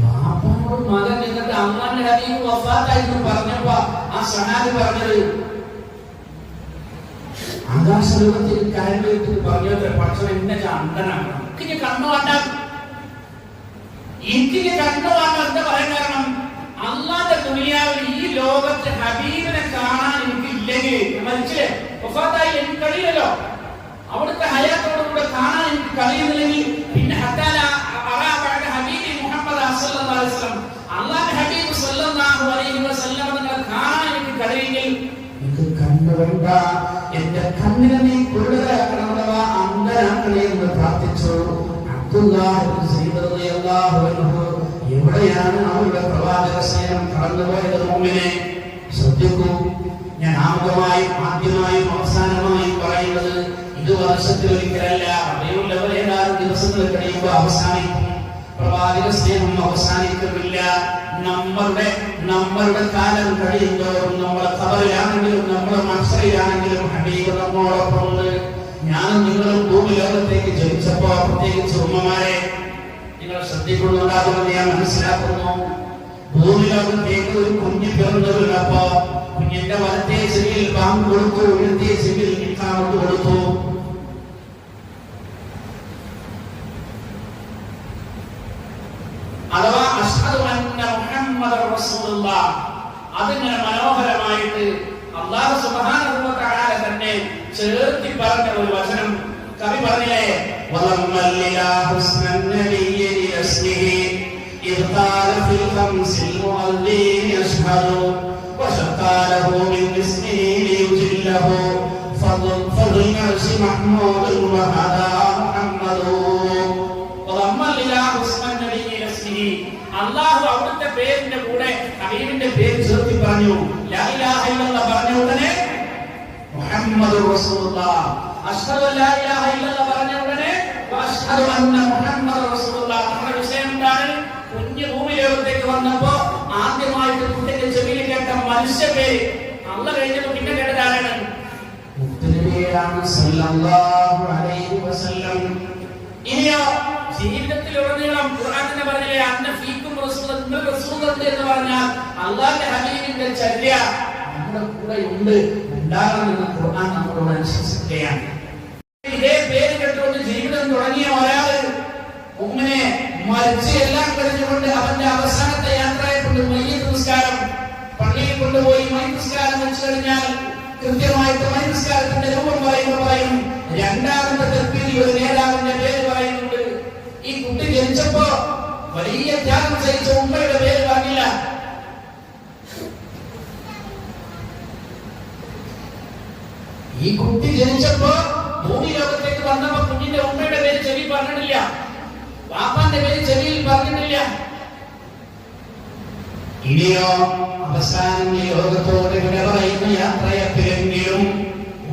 വാപ്പയോട് മകൻ എന്നിട്ട് അള്ളാഹുവിന്റെ ഹബീബ് വഫാത്തായിരുന്നു പറഞ്ഞപ്പോ ആ സഹാബി പറഞ്ഞത്, ആകാശലോകത്തിൽ കാര്യമായിട്ട് പറഞ്ഞത്, പക്ഷെ എന്നെ അന്ധനാണ്, എനിക്ക് കണ്ണു വേണ്ടാൻ, എനിക്ക് കണ്ണു വേണ്ട. എന്താ പറയാൻ കാരണം, അള്ളാന്റെ ദുനിയാവിൽ ഈ ലോകത്ത് ഹബീബിനെ കാണാൻ എനിക്ക് ഇല്ലെങ്കിൽ, മരിച്ചില്ലേ, വഫാത്തായി, എനിക്ക് കഴിയില്ലല്ലോ. അവിടുത്തെ ഹയാത്തോടുകൂടെ കാണാൻ എനിക്ക് കഴിയുന്നില്ലെങ്കിൽ പിന്നെ ഹബീബി മുഹമ്മദ് സല്ലല്ലാഹു അലൈഹി വസല്ലം, അള്ളാഹുവിന്റെ ഹബീബ് സല്ലല്ലാഹു അലൈഹി വസല്ലം തങ്ങളെ കാണാൻ എനിക്ക് കഴിയില്ലെങ്കിൽ എനിക്ക് കണ്ണുവേണ്ട, എന്റെ കണ്ണിനെ നീ കുരുടരാക്കണം, അഥവാ അന്ധനാക്കണേ എന്ന് പ്രാർത്ഥിച്ചു. അബ്ദുല്ലാഹ് ബിൻ സൈദ് റളിയല്ലാഹു അൻഹു എവിടെയാണ് അവരുടെ പ്രവാചക സ്നേഹം കടന്നുപോയത്? മുഅ്മിനേ, ശ്രദ്ധിക്കൂ. ഞാൻ ആദ്യമായും അവസാനമായും പറയുന്നത്, ഇത് വർഷത്തിലൊരിക്കലല്ല, ഏതാനും ദിവസങ്ങൾ കഴിയുമ്പോൾ അവസാനിക്കും. പ്രവാചക സ്നേഹം അവസാനിക്കുന്നില്ല. നമ്മളുടെ കാലം കഴിയുന്നതോറും നമ്മളെ ഖബറിലാണെങ്കിലും നമ്മളെ മഹ്ശറിലാണെങ്കിലും ഹബീബ് നമ്മോടൊപ്പം ഉണ്ട്. ഞാനും നിങ്ങളും ഭൂമി ലോകത്തേക്ക് ജനിച്ചപ്പോ, പ്രത്യേകിച്ച് ഉമ്മമാരെ നിങ്ങൾ ശ്രദ്ധിക്കുന്നുണ്ടാകുമെന്ന് ഞാൻ മനസ്സിലാക്കുന്നു. ഭൂമി ലോകത്തേക്ക് ഒരു കുഞ്ഞ് പിറന്നു വീണപ്പോ കുഞ്ഞിന്റെ വലത്തെ ചെവിയിൽ പാമ്പ് കൊടുത്തു, ഇടത്തെ ചെവിയിൽ നിക്കാമത്ത് കൊടുത്തു. അഥവാ അശ്ഹദു അന്ന മുഹമ്മദർ റസൂലുള്ളാഹ്, അതിങ്ങനെ മനോഹരമായിട്ട് അല്ലാഹു സുബ്ഹാനഹു വ തആല തന്നെ ചേർത്തി പറഞ്ഞ ഒരു വചനം കവി പറഞ്ഞില്ലേ, വലമ്മല്ലിലാ ഹുസ്നൻ നബിയ്യി ലിസ്മിഹി ഇദ് ഖാല ഫിൽ ഖംസിൽ മുഅദ്ദിൻ യശ്ഹദു വശഖാലഹു മിൻ ഇസ്മിഹി ലിയുജില്ലഹു ഫضل അർശി മഹ്മൂദുൻ വഹദാ മുഹമ്മദു. വലമ്മല്ലിലാ ഹുസ്നൻ നബിയ്യി ലിസ്മിഹി, അല്ലാഹു അവിടുത്തെ പേരിന്റെ കൂടെ ഹബീബിന്റെ പേര് ചേർത്തി പറഞ്ഞു. ലാ ഇലാഹ ഇല്ലല്ലാഹ് പറഞ്ഞ ഉടനെ മുഹമ്മദുർ റസൂലുള്ളാഹ്, അശ്ഹദു അല്ലാ ഇലാഹ ഇല്ലല്ലാഹ് പറഞ്ഞ ഉടനെ അശ്ഹദു അന്ന മുഹമ്മദുർ റസൂലുള്ളാഹ്. നമ്മുടെ വിഷയം എന്താണ്? കുഞ്ഞു ഭൂമി ലോകത്തേക്ക് വന്നപ്പോ ആദ്യമായിട്ട് കുട്ടിന്റെ ചെവിയിൽ കേട്ട മനുഷ്യ പേര് അല്ലാഹ് കഴിഞ്ഞത് പിന്നെ കേട്ടത് ആരാണ്? മുത്തനബിയാണ് സല്ലല്ലാഹു അലൈഹി വസല്ലം. ഇനിയോ ജീവിതത്തിലുടനീളം ഖുർആൻ തന്നെ പറഞ്ഞില്ലേ, അന്ന ഫീക്കും റസൂലുള്ളാഹി റസൂലുള്ളാഹി എന്ന് പറഞ്ഞാൽ അല്ലാഹുവിന്റെ ഹബീബിന്റെ ചര്യ നമ്മുടെ കൂടെ ഉണ്ട്, ഉണ്ടാകണമെന്ന് ഖുർആൻ നമ്മളോട് അനുശാസിക്കുകയാണ്. ഇതേ പേര് കേട്ടുകൊണ്ട് ജീവിതം തുടങ്ങിയ ഒരാള് മുഅ്മിനെ മരിച്ച് എല്ലാം കഴിഞ്ഞുകൊണ്ട് അവന്റെ അവസാനത്തെ യാത്രയെക്കൊണ്ട് മയ്യിത്ത് നിസ്കാരം പള്ളിയിൽ കൊണ്ടുപോയി മയ്യിത്ത് നിസ്കാരം വെച്ച് കഴിഞ്ഞാൽ കൃത്യമായിട്ട് മയ്യിത്ത് നിസ്കാരത്തിന്റെ രൂപം പറയും. രണ്ടാമത്തെ തക്ബീറിൽ ഒരു നേതാവിന്റെ പേര് പറയുന്നുണ്ട്. ഈ കുട്ടി ജനിച്ചപ്പോ വലിയ ത്യാഗം സഹിച്ച ഉമ്മയുടെ പേര് പറഞ്ഞില്ല. ഈ കുട്ടി ജനിച്ചപ്പോ ഭൂമി ലോകത്തേക്ക് വന്നപ്പോ കുഞ്ഞിന്റെ ഉമ്മയുടെ പേര് ചെവി പറഞ്ഞിട്ടില്ല, വാപ്പാന്റെ പേര് ചെവിയിൽ പറഞ്ഞിട്ടില്ല. ഇനിയോ അവസാനം ഈ ലോകത്തോട് ഇവിടെ പറയുന്ന യാത്രയപ്പിലെങ്കിലും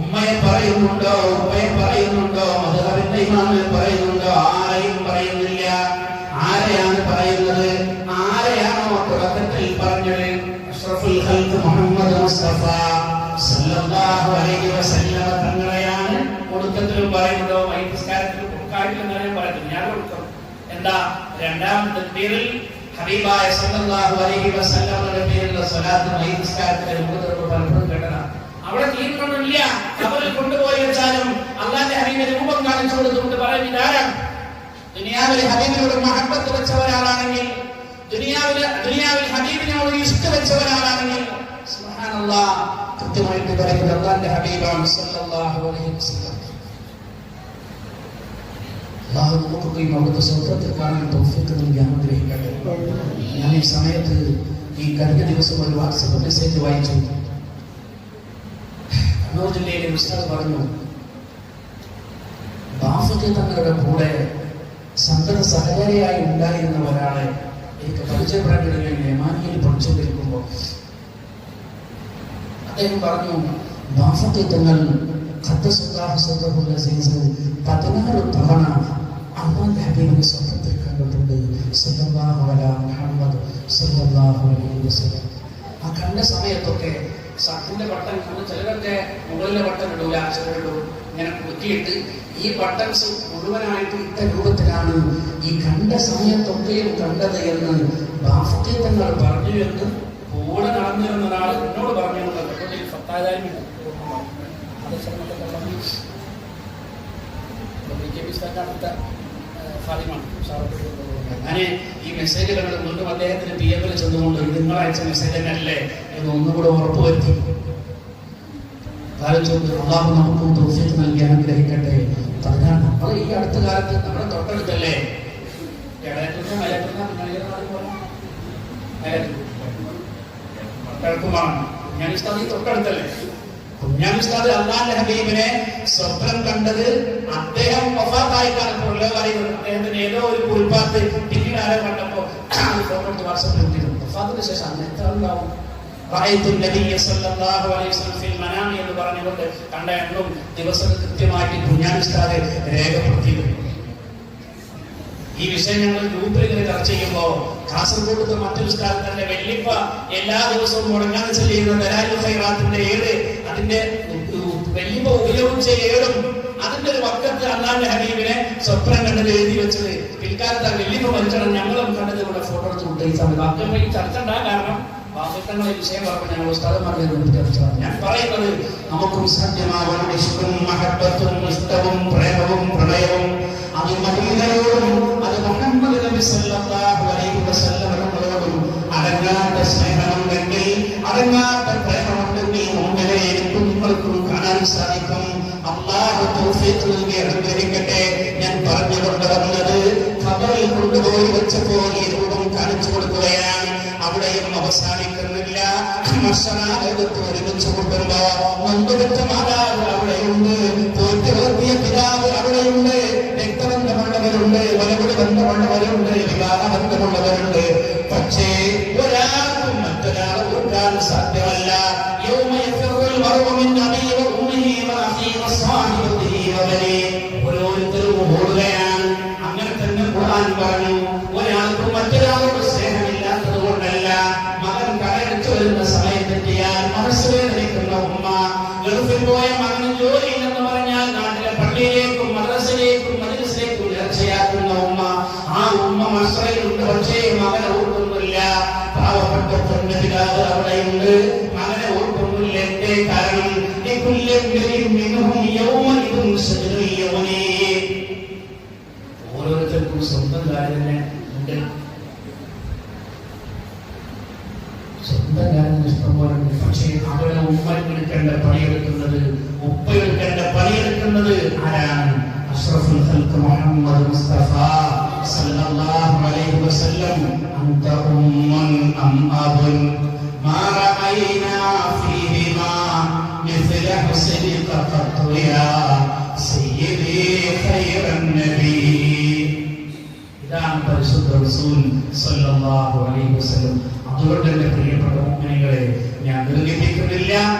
ഉമ്മയെ പറയുന്നുണ്ടോ, ഉമ്മയെ പറയുന്നുണ്ടോ, മദ്ഹബിന്റെ ഇമാമിനെ പറയുന്നുണ്ടോ? ആരെയും പറയുന്നില്ല. ആരെയാണ് പറയുന്നത്? ആരെയാണോ തുടക്കത്തിൽ പറഞ്ഞത്? അഷ്റഫുൽ ഖൽഖ് മുഹമ്മദ് മുസ്തഫ സല്ലല്ലാഹു അലൈഹി വസല്ലം തങ്ങളെയാണ് കൊടുക്കത്തിലും പറയുന്നതോ വൈദ്യസ്കാരത്തിൽ കൊടുക്കാറില്ലെന്നാണ് പറയുന്നത്. ഞാൻ കൊടുക്കും എന്താ? രണ്ടാമത്തെ പേരിൽ ഹബീബായ സല്ലല്ലാഹു അലൈഹി വസല്ലമയുടെ പേരിലുള്ള സ്വലാത്ത് വൈദ്യസ്കാരത്തിൽ പലപ്പോഴും കേട്ടതാണ്. അവിടെ തീർക്കണില്ല. കബറിൽ കൊണ്ടുപോയി വെച്ചാലും അള്ളാന്റെ ഹബീബിന്റെ രൂപം കാണിച്ചു കൊടുത്തുകൊണ്ട് പറയും, ഇതാരാണ്? ദുനിയാവിലെ ഹബീബിനോട് മഹബത്ത് വെച്ച ഒരാളാണെങ്കിൽ ദുനിയാവിൽ ഹബീബിനോട് ഇഷ്ടം വെച്ചവരാണെങ്കിൽ സുബ്ഹാനല്ലാഹ് കൃത്യമായിട്ട് പറയുന്നത് അല്ലാഹുവിന്റെ ഹബീബാണ് സല്ലല്ലാഹു അലൈഹി വസല്ലം. അല്ലാഹു നമുക്കൊക്കെയും അവിടുത്തെ സ്വർഗ്ഗത്തിൽ കാണാൻ തൗഫീഖ് നൽകി അനുഗ്രഹിക്കട്ടെ. ഞാൻ ഈ സമയത്ത് ഈ കഴിഞ്ഞ ദിവസം ഒരു വാട്സപ്പ് മെസ്സേജ് വായിച്ചു. കണ്ണൂർ ജില്ലയിലെ ഉസ്താദ് പറഞ്ഞു, ബാഫഖി തങ്ങളുടെ കൂടെ സന്തത സഹചാരിയായി ഉണ്ടായിരുന്ന ഒരാളെ എനിക്ക് പരിചയപ്പെടേണ്ടത് ഞാൻ യമാനിയിൽ പഠിച്ചുകൊണ്ടിരിക്കുമ്പോൾ അദ്ദേഹം പറഞ്ഞു, ബാഫഖി തങ്ങൾ 16 തവണ അല്ലാഹുവിന്റെ ഹബീബിനെ സ്വപ്നത്തിൽ കണ്ടിട്ടുണ്ട് സല്ലല്ലാഹു അലൈഹി മുഹമ്മദ് സല്ലല്ലാഹു അലൈഹി വസല്ലം. ആ കണ്ട സമയത്തൊക്കെ ഷർട്ടിന്റെ ബട്ടൺ നമ്മൾ ചിലരൊക്കെ മുകളിലെ ബട്ടൺ ഇടൂല, ചിലരിടും ഇങ്ങനെ കുത്തിയിട്ട് ഈ ബട്ടൺസ് മുഴുവനായിട്ട് ഇട്ട രൂപത്തിലാണ് ഈ കണ്ട സമയത്തൊക്കെയും കണ്ടത് എന്ന് ബാഫഖി തങ്ങൾ പറഞ്ഞു എന്ന് കൂടെ നടന്നിരുന്ന ഒരാൾ എന്നോട് പറഞ്ഞു. അങ്ങനെ ഈ മെസ്സേജുകൾ വീണ്ടും അദ്ദേഹത്തിന് പി എമ്മിൽ ചെന്നുകൊണ്ട് നിങ്ങൾ അയച്ച മെസ്സേജ് തന്നെയല്ലേ എന്ന് ഒന്നുകൂടെ ഉറപ്പുവരുത്തി. അള്ളാഹു നമുക്കും തൗഫീഖ് നൽകി അനുഗ്രഹിക്കട്ടെ. പറഞ്ഞാൽ നമ്മൾ ഈ അടുത്ത കാലത്ത് നമ്മുടെ തൊട്ടടുത്തല്ലേ കിഴക്കുമാണ് കുഞ്ഞാണി ഉസ്താദ് തൊട്ടടുത്തല്ലേ. കുഞ്ഞാണി ഉസ്താദ് അല്ലാഹുവിന്റെ ഹബീബിനെ സ്വപ്നം കണ്ടത് അദ്ദേഹം വഫാത്തായി കാണുമ്പോൾ പറയുന്നത് അദ്ദേഹത്തിന് ഏതോ ഒരു കുറിപ്പാത്ത് പിന്നീട് ആരോ കണ്ടപ്പോ ഫോട്ടോ എടുത്ത് വാട്സാപ്പിൽ ഇട്ടിരുന്നു. വഫാത്തിന് ശേഷം അന്ന് എത്ര ഉണ്ടാവും? എന്ന് പറഞ്ഞുകൊണ്ട് കണ്ട എണ്ണും ദിവസം കൃത്യമായിട്ട് കുഞ്ഞാണി ഉസ്താദ് രേഖപ്പെടുത്തിയിരുന്നു. ഈ വിഷയം ഞങ്ങൾ ഗ്രൂപ്പിൽ ഇങ്ങനെ ചർച്ച ചെയ്യുമ്പോ കാസർഗോഡ് മറ്റൊരു ഉസ്താദ് തന്നെ വെള്ളിപ്പ എല്ലാ ദിവസവും മുടങ്ങാതെ ചെയ്യുന്ന ദലാലുൽ ഖൈറാത്തിന്റെ അതിന്റെ വെള്ളിപ്പ ഉപയോഗിച്ച അതിന്റെ ഒരു വക്കത്ത് അല്ലാഹുവിന്റെ ഹബീബിനെ സ്വപ്നം കണ്ടത് എഴുതി വെച്ചത്. പിൽക്കാലത്ത് ആ വെള്ളിപ്പ മരിച്ചണം ഞങ്ങളും കണ്ടത് ഇവിടെ ഫോട്ടോ എടുത്ത് വിട്ട ഈ സമയത്ത് അതൊക്കെ ഈ ചർച്ച ഉണ്ടാകാൻ കാരണം വാസത്തങ്ങളെ വിഷയം പറഞ്ഞു ഞങ്ങൾ ഉസ്താദന്മാരുടെ ചർച്ച. ഞാൻ പറയുന്നത് നമുക്കും സാധ്യമാവണം ഇഷ്കും മഹബത്തും ഇഷ്ടവും പ്രേമവും പ്രണയവും അത് മദീനയോടും അത് മുഹമ്മദ് നബി സല്ലല്ലാഹു അലൈഹി വസല്ലം നമ്മളോടും അടങ്ങാത്ത സ്നേഹമുണ്ടെങ്കിൽ അടങ്ങാത്ത പ്രേമമുണ്ടെങ്കിൽ മുമ്പിലെ എനിക്കും നിങ്ങൾക്കും കാണാൻ സാധിക്കും. അല്ലാഹു തൗഫീഖ് നൽകി അനുഗ്രഹിക്കട്ടെ. ഞാൻ പറഞ്ഞുകൊണ്ട് വന്നത് ഖബറിൽ കൊണ്ടുപോയി വെച്ചപ്പോൾ ഈ രൂപം കാണിച്ചു കൊടുക്കുകയാണ്. അവിടെയും അവസാനിക്കുന്നില്ല. മശറാലോകത്ത് ഒരുമിച്ച് കൊണ്ടുമ്പോ നൊമ്പെടുത്ത മാതാവ് അവിടെയുണ്ട്, പോറ്റി വളർത്തിയ പിതാവ് അവിടെയുണ്ട്, രക്തബന്ധമുള്ളവരുണ്ട്, വലകുടി ബന്ധമുള്ളവരുണ്ട്, വിവാഹബന്ധമുള്ളവരുണ്ട്. പക്ഷേ ഒരാൾക്കും മറ്റൊരാളെ ഓർക്കാൻ സാധ്യമല്ല. ഓരോരുത്തരും ഓടുകയാണ്. അങ്ങനെ തന്നെ ഖുർആൻ പറഞ്ഞു. ഒരാൾക്കും മറ്റൊരാളോട് സ്നേഹമില്ലാത്തത് കൊണ്ടല്ല. മകൻ കടയടിച്ചു വരുന്ന സമയത്തെത്തിയാൽ മനസ്സുവേദനിക്കുന്ന ഉമ്മ, ഗൾഫിൽ പോയ മകന് ജോലിയില്ലെന്ന് പറഞ്ഞാൽ നാട്ടിലെ പള്ളിയിലേക്കും മദ്രസയിലേക്കും മജ്‌ലിസിലേക്കും നേർച്ചയാക്കുന്ന ഉമ്മ, ആ ഉമ്മ മസ്റയിലുണ്ട്. പക്ഷേ മകനെ ഓർക്കുന്നില്ല. പാവപ്പെട്ട പിതാവ് അവിടെയുണ്ട്, മകനെ ഓർക്കുന്നില്ല. എന്തേ കാരണം? ഓരോരുത്തർക്കും സ്വന്തം കാര്യം ഉണ്ട്. സ്വന്തം കാര്യം ഇഷ്ടം പോലെ. പക്ഷേ അവരുടെ ഉപ്പ എടുക്കേണ്ട പണിയെടുക്കുന്നത് ആരാണ്? അഷ്റഫുൽ ഖൽഖ് മുഹമ്മദ് മുസ്തഫ സല്ലല്ലാഹു അലൈഹി വസല്ലം. അൻത ഉമ്മൻ അം അബുൻ മാ റഅയ്നാ ഫീഹിമാ മിസ്ല ഹുസ്നിക ഖത്തു യാ സയ്യിദി ഖൈറൻ നബി. ഇതാണ് പരിശുദ്ധ റസൂൽ സല്ലല്ലാഹു അലൈഹി വസല്ലം. അതുകൊണ്ട് എന്റെ പ്രിയപ്പെട്ട മുഅ്മിനീങ്ങളെ, ഞാൻ ദീർഘിപ്പിക്കുന്നില്ല.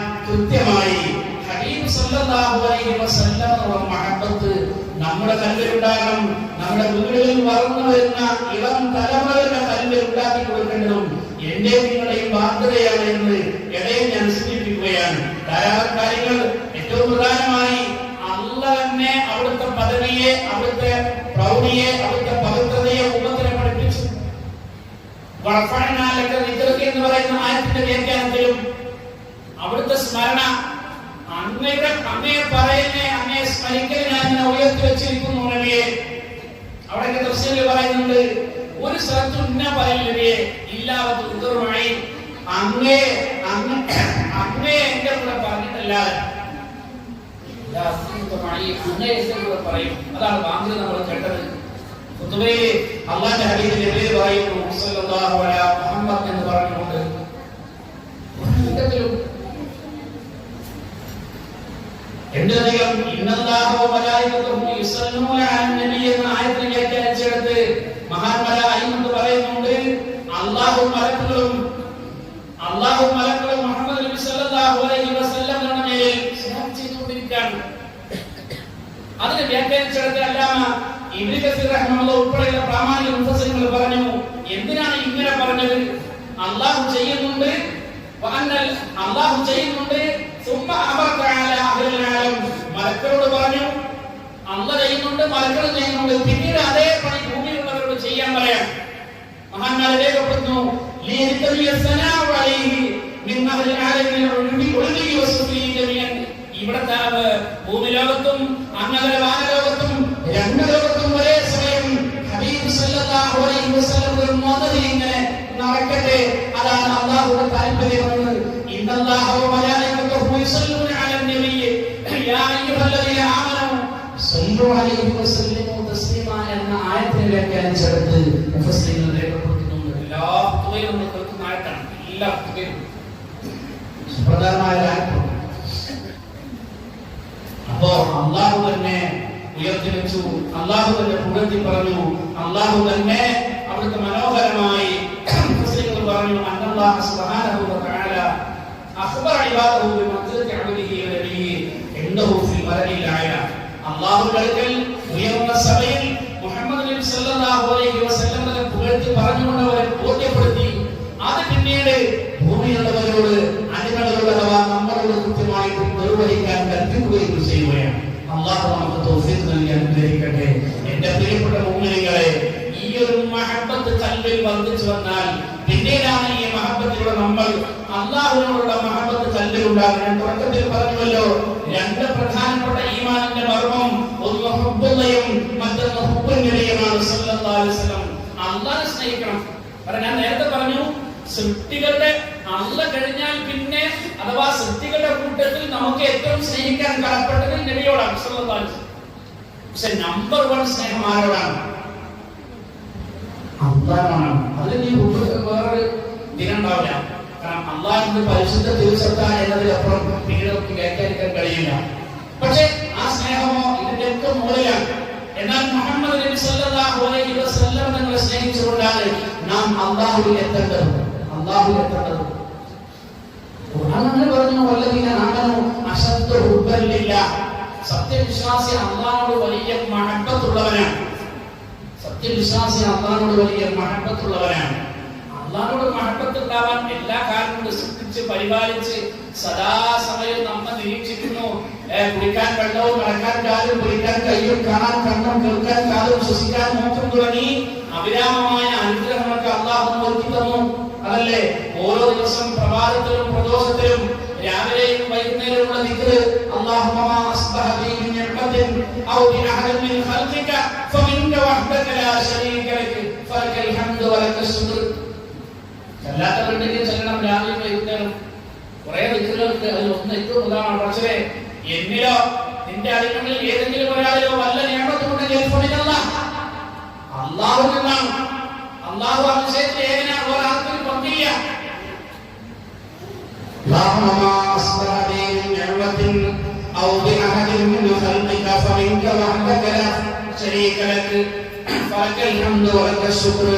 കൃത്യമായി ഹബീബ് സല്ലല്ലാഹു അലൈഹി വസല്ലം മഹബത്ത് നമ്മുടെ കൽവിലുണ്ടാകണം. നമ്മുടെ വീടുകളിൽ വളർന്നു വരുന്ന ഇളം തലമുറയുടെ കൽവിൽ ഉണ്ടാക്കി കൊടുക്കേണ്ടതും എന്റെ നിങ്ങളുടെയും ബാധ്യതയാണ് എന്ന് ഇടയിൽ ഞാൻ സൂചിപ്പിക്കുകയാണ്. ധാരാളം കാര്യങ്ങൾ. ഏറ്റവും പ്രധാനമായി അല്ലാഹ് തന്നെ അവിടുത്തെ പദവിയെ, അവിടുത്തെ പ്രൗഢിയെ, അവിടുത്തെ പവിത്രതയെ ഉമ്മത്തിനെ പഠിപ്പിച്ചു. എന്ന് പറയുന്ന ആയത്തിന്റെ വ്യാഖ്യാനത്തിലും അവിടുത്തെ സ്മരണ അങ്ങയെ പറയുന്നേ, അങ്ങയെ സ്മരിക്കൽ ഞാൻ ഉയർത്തി വെച്ചിരിക്കുന്നു നബിയെ. അവിടെ തഫ്സീറിൽ പറയുന്നുണ്ട്, ഒരു സ്ഥലത്തും ഇന്ന പറയില്ലേ ഇല്ലാത്ത ഉത്തരമായി അങ്ങേ എന്റെ കൂടെ പറഞ്ഞിട്ടല്ലാതെ അങ്ങേ എന്റെ കൂടെ പറയും. അതാണ് ബാങ്കിൽ നമ്മൾ കേട്ടത്. പൊതുവേ അള്ളാഹുവിന്റെ ഹബീബിന്റെ പേര് പറയുന്നു സല്ലല്ലാഹു അലൈഹി മുഹമ്മദ് എന്ന് പറഞ്ഞുകൊണ്ട് എന്തിനധികം ഇന്നല്ലാഹു വ മലായികത്തുഹു യുസല്ലൂന അലൻ നബി എന്ന ആയത്തിൽ വ്യാഖ്യാനിച്ചെടുത്ത് മഹാന്മാരായ എന്ന് പറയുന്നുണ്ട് അല്ലാഹു മലക്കുകളും മുഹമ്മദ് നബി സല്ലല്ലാഹു അലൈഹി വസല്ലമയുടെ മേൽ സ്വലാത്ത് ചെയ്തുകൊണ്ടിരിക്കുകയാണ്. അതിനെ വ്യാഖ്യാനിച്ചെടുത്ത് അല്ലാമ ഇബ്നു കസീർ റഹ്മത്തുള്ളാഹി ഉൾപ്പെടെയുള്ള പ്രാമാണിക മുഫസ്സിറുകൾ പറഞ്ഞു എന്തിനാണ് ഇങ്ങനെ പറഞ്ഞത്? അല്ലാഹു ചെയ്യുന്നുണ്ട് സുമ്മ അമറ തആല അഹ്ലൽ ആലം മലക്കുകളോട് പറഞ്ഞു അല്ലാഹു ചെയ്യുന്നുണ്ട് മലക്കുകൾ ചെയ്യുന്നുണ്ട് പിന്നീട് അതേ പണി ഭൂമിയിലുള്ളവരോട് ചെയ്യാൻ പറയാം. മഹാന്മാരെ രേഖപ്പെടുത്തുന്നു ഇവിടത്തെ ഭൂമി ലോകത്തും അങ്ങനെ വാനലോകത്തും രണ്ട് ലോകത്തും ഒരേ സമയം ഹബീബ് സല്ലല്ലാഹു അലൈഹി വസല്ലം മോദി ഇങ്ങനെ നടക്കട്ടെ. അതാണ് അല്ലാഹുവിന്റെ താൽപര്യമെന്ന്. ഇന്നല്ലാഹു വ മലായികത്തുഹു യുസല്ലൂന അലൻ നബി യാ അയ്യുഹല്ലദീന ആമനൂ സല്ലു അലൈഹി വസല്ലിമു തസ്ലീമാ എന്ന ആയത്തിനെ വ്യാഖ്യാനിച്ചെടുത്ത് മുഫസ്സിറുകൾ രേഖപ്പെടുത്തുന്നുണ്ട്. എല്ലാ തുകയും കേൾക്കുന്ന ആയത്താണ്. എല്ലാ തുകയും സുപ്രധാനമായ ആയത്താണ്. അപ്പോ അല്ലാഹു തന്നെ ഉയർത്തി വെച്ചു, അല്ലാഹു തന്നെ പുകഴ്ത്തി പറഞ്ഞു, അല്ലാഹു തന്നെ അവിടുത്തെ മനോഹരമായി മുഫസ്സിറുകൾ പറഞ്ഞു അന്നല്ലാഹു സുബ്ഹാനഹു വ തആല അഖ്ബറ ഇബാദഹു ബിമൻസിലത്തി അബ്ദിഹി വ നബിഹി ഇൻദഹു ഫിൽ മലഇൽ അഅല. അല്ലാഹുവിന്റെ അടുക്കൽ ഉയർന്ന സഭയിൽ മുഹമ്മദ് നബി സല്ലല്ലാഹു അലൈഹി വസല്ലമയെ പുകഴ്ത്തി പറഞ്ഞുകൊണ്ട് അവരെ ബോധ്യപ്പെടുത്തി. അത് പിന്നീട് ഭൂമിയിലുള്ളവരോട് അടിമകളോട് അഥവാ നമ്മളോട് കൃത്യമായിട്ട് നിർവഹിക്കാൻ കൽപ്പിക്കുകയും ചെയ്യുകയാണ്. അല്ലാഹു നമുക്ക് തൗഫീഖ് നൽകി അനുഗ്രഹിക്കട്ടെ. എന്റെ പ്രിയപ്പെട്ട മുഅ്മിനീങ്ങളെ, ഈ ഒരു മഹബ്ബത്ത് ഖൽബിൽ വർദ്ധിച്ചു വന്നാൽ പിന്നീടാണ് ഈ മഹബ്ബത്തിലൂടെ നമ്മൾ അല്ലാഹുവിനോടുള്ള മഹബ്ബത്ത് ഖൽബിൽ ഉണ്ടാകുന്നത്. ഞാൻ തുടക്കത്തിൽ പറഞ്ഞുവല്ലോ, രണ്ട് പ്രധാനപ്പെട്ട ഈമാനിന്റെ മർമ്മം, ഒന്ന് ഹുബ്ബുള്ളയും മറ്റൊന്ന് ഹുബ്ബുൻ നബിയുമാണ് സല്ലല്ലാഹു അലൈഹി വസല്ലം. അല്ലാഹുവിനെ സ്നേഹിക്കണം. ഞാൻ നേരത്തെ പറഞ്ഞു സൃഷ്ടികളുടെ അല്ലാഹ് കഴിഞ്ഞാൽ പിന്നെ അഥവാ സൃഷ്ടികളുടെ കൂട്ടത്തിൽ നമുക്ക് ഏറ്റവും സ്നേഹിക്കാൻ കടപ്പെട്ടത് നബിയോടാണ് സല്ലല്ലാഹു അലൈഹി വസല്ലം. പക്ഷെ നമ്പർ 1 സ്നേഹം ആരോടാണ്? അല്ലാഹുവാണ്. അതിൽ നീ വേറെ ദിനം ഉണ്ടാവില്ല. കാരണം അല്ലാഹുവിന്റെ പരിശുദ്ധ തിരുസത്ത എന്നതിലപ്പുറം പിന്നീട് നമുക്ക് വ്യാഖ്യാനിക്കാൻ കഴിയില്ല. പക്ഷെ ആ സ്നേഹമോ ഇതിന്റെ ഒക്കെ മുകളിലാണ്. എന്നാൽ മുഹമ്മദ് നബി സല്ലല്ലാഹു അലൈഹി വസല്ലം നമ്മളെ സ്നേഹിച്ചുകൊണ്ടാണ് നാം അല്ലാഹുവിൽ എത്തേണ്ടത്. ഖുർആൻ പറഞ്ഞു വല്ലദീന ആമനൂ അശദ്ദു ഹുബ്ബൻ ലില്ലാഹ്. സത്യവിശ്വാസി അല്ലാഹുവോട് വലിയ മഹബ്ബത്തുള്ളവനാണ്. അല്ലാഹുവോട് മഹബ്ബത്ത് ഉണ്ടാവാൻ എല്ലാ കാരണങ്ങളും സൃഷ്ടിച്ച് പരിപാലിച്ച് സദാസമയം നമ്മെ നിരീക്ഷിക്കുന്നു. കുടിക്കാൻ വെള്ളവും, നടക്കാൻ കാലും, കുടിക്കാൻ കയ്യും, കാണാൻ കണ്ണും, കേൾക്കാൻ കാതും, ശ്വസിക്കാൻ മൂക്കും തുടങ്ങി അവിരാമമായ അനുഗ്രഹങ്ങൾക്ക് അല്ലാഹു ഒരുക്കി തന്നു. അതല്ലേ ഓരോ ദിവസം പ്രഭാതത്തിലും പ്രദോഷത്തിലും രാവിലെയും വൈകുന്നേരമുള്ള ദിക്ർ അല്ലാഹുമ്മ മാ അസ്ബഹ ബി മിൻ നിഅമത്തിൻ ഔ ബി അഹദിൻ മിൻ ഖൽഖിക ഫമിൻക വഹ്ദക ലാ ശരീക ലക ഫലകൽ ഹംദു വലക ശുക്ർ. അല്ലാത്തവരുണ്ടെങ്കിൽ ചെല്ലണം രാവിലെ വൈകുന്നേരം കുറെ ദിക്റുകൾക്ക്. അതിലൊന്ന് ഏറ്റവും പ്രധാനമാണ്. പക്ഷേ എന്നിലോ നിന്റെ അടിമകളിൽ ഏതെങ്കിലും ഒരാളിലോ വല്ല നിഅമത്തുണ്ടെങ്കിൽ ഫമിനല്ലാഹ്, അല്ലാഹു നിന്നാണ്. അല്ലാഹു ആ വിഷയത്തിൽ ഏകനാണ്, ഒരാൾക്കും പങ്കില്ല. اللهم ما أصبح بي من نعمة أو بأحد من خلقك فمنك وحدك لا شريك لك فلك الحمد ولك الشكر.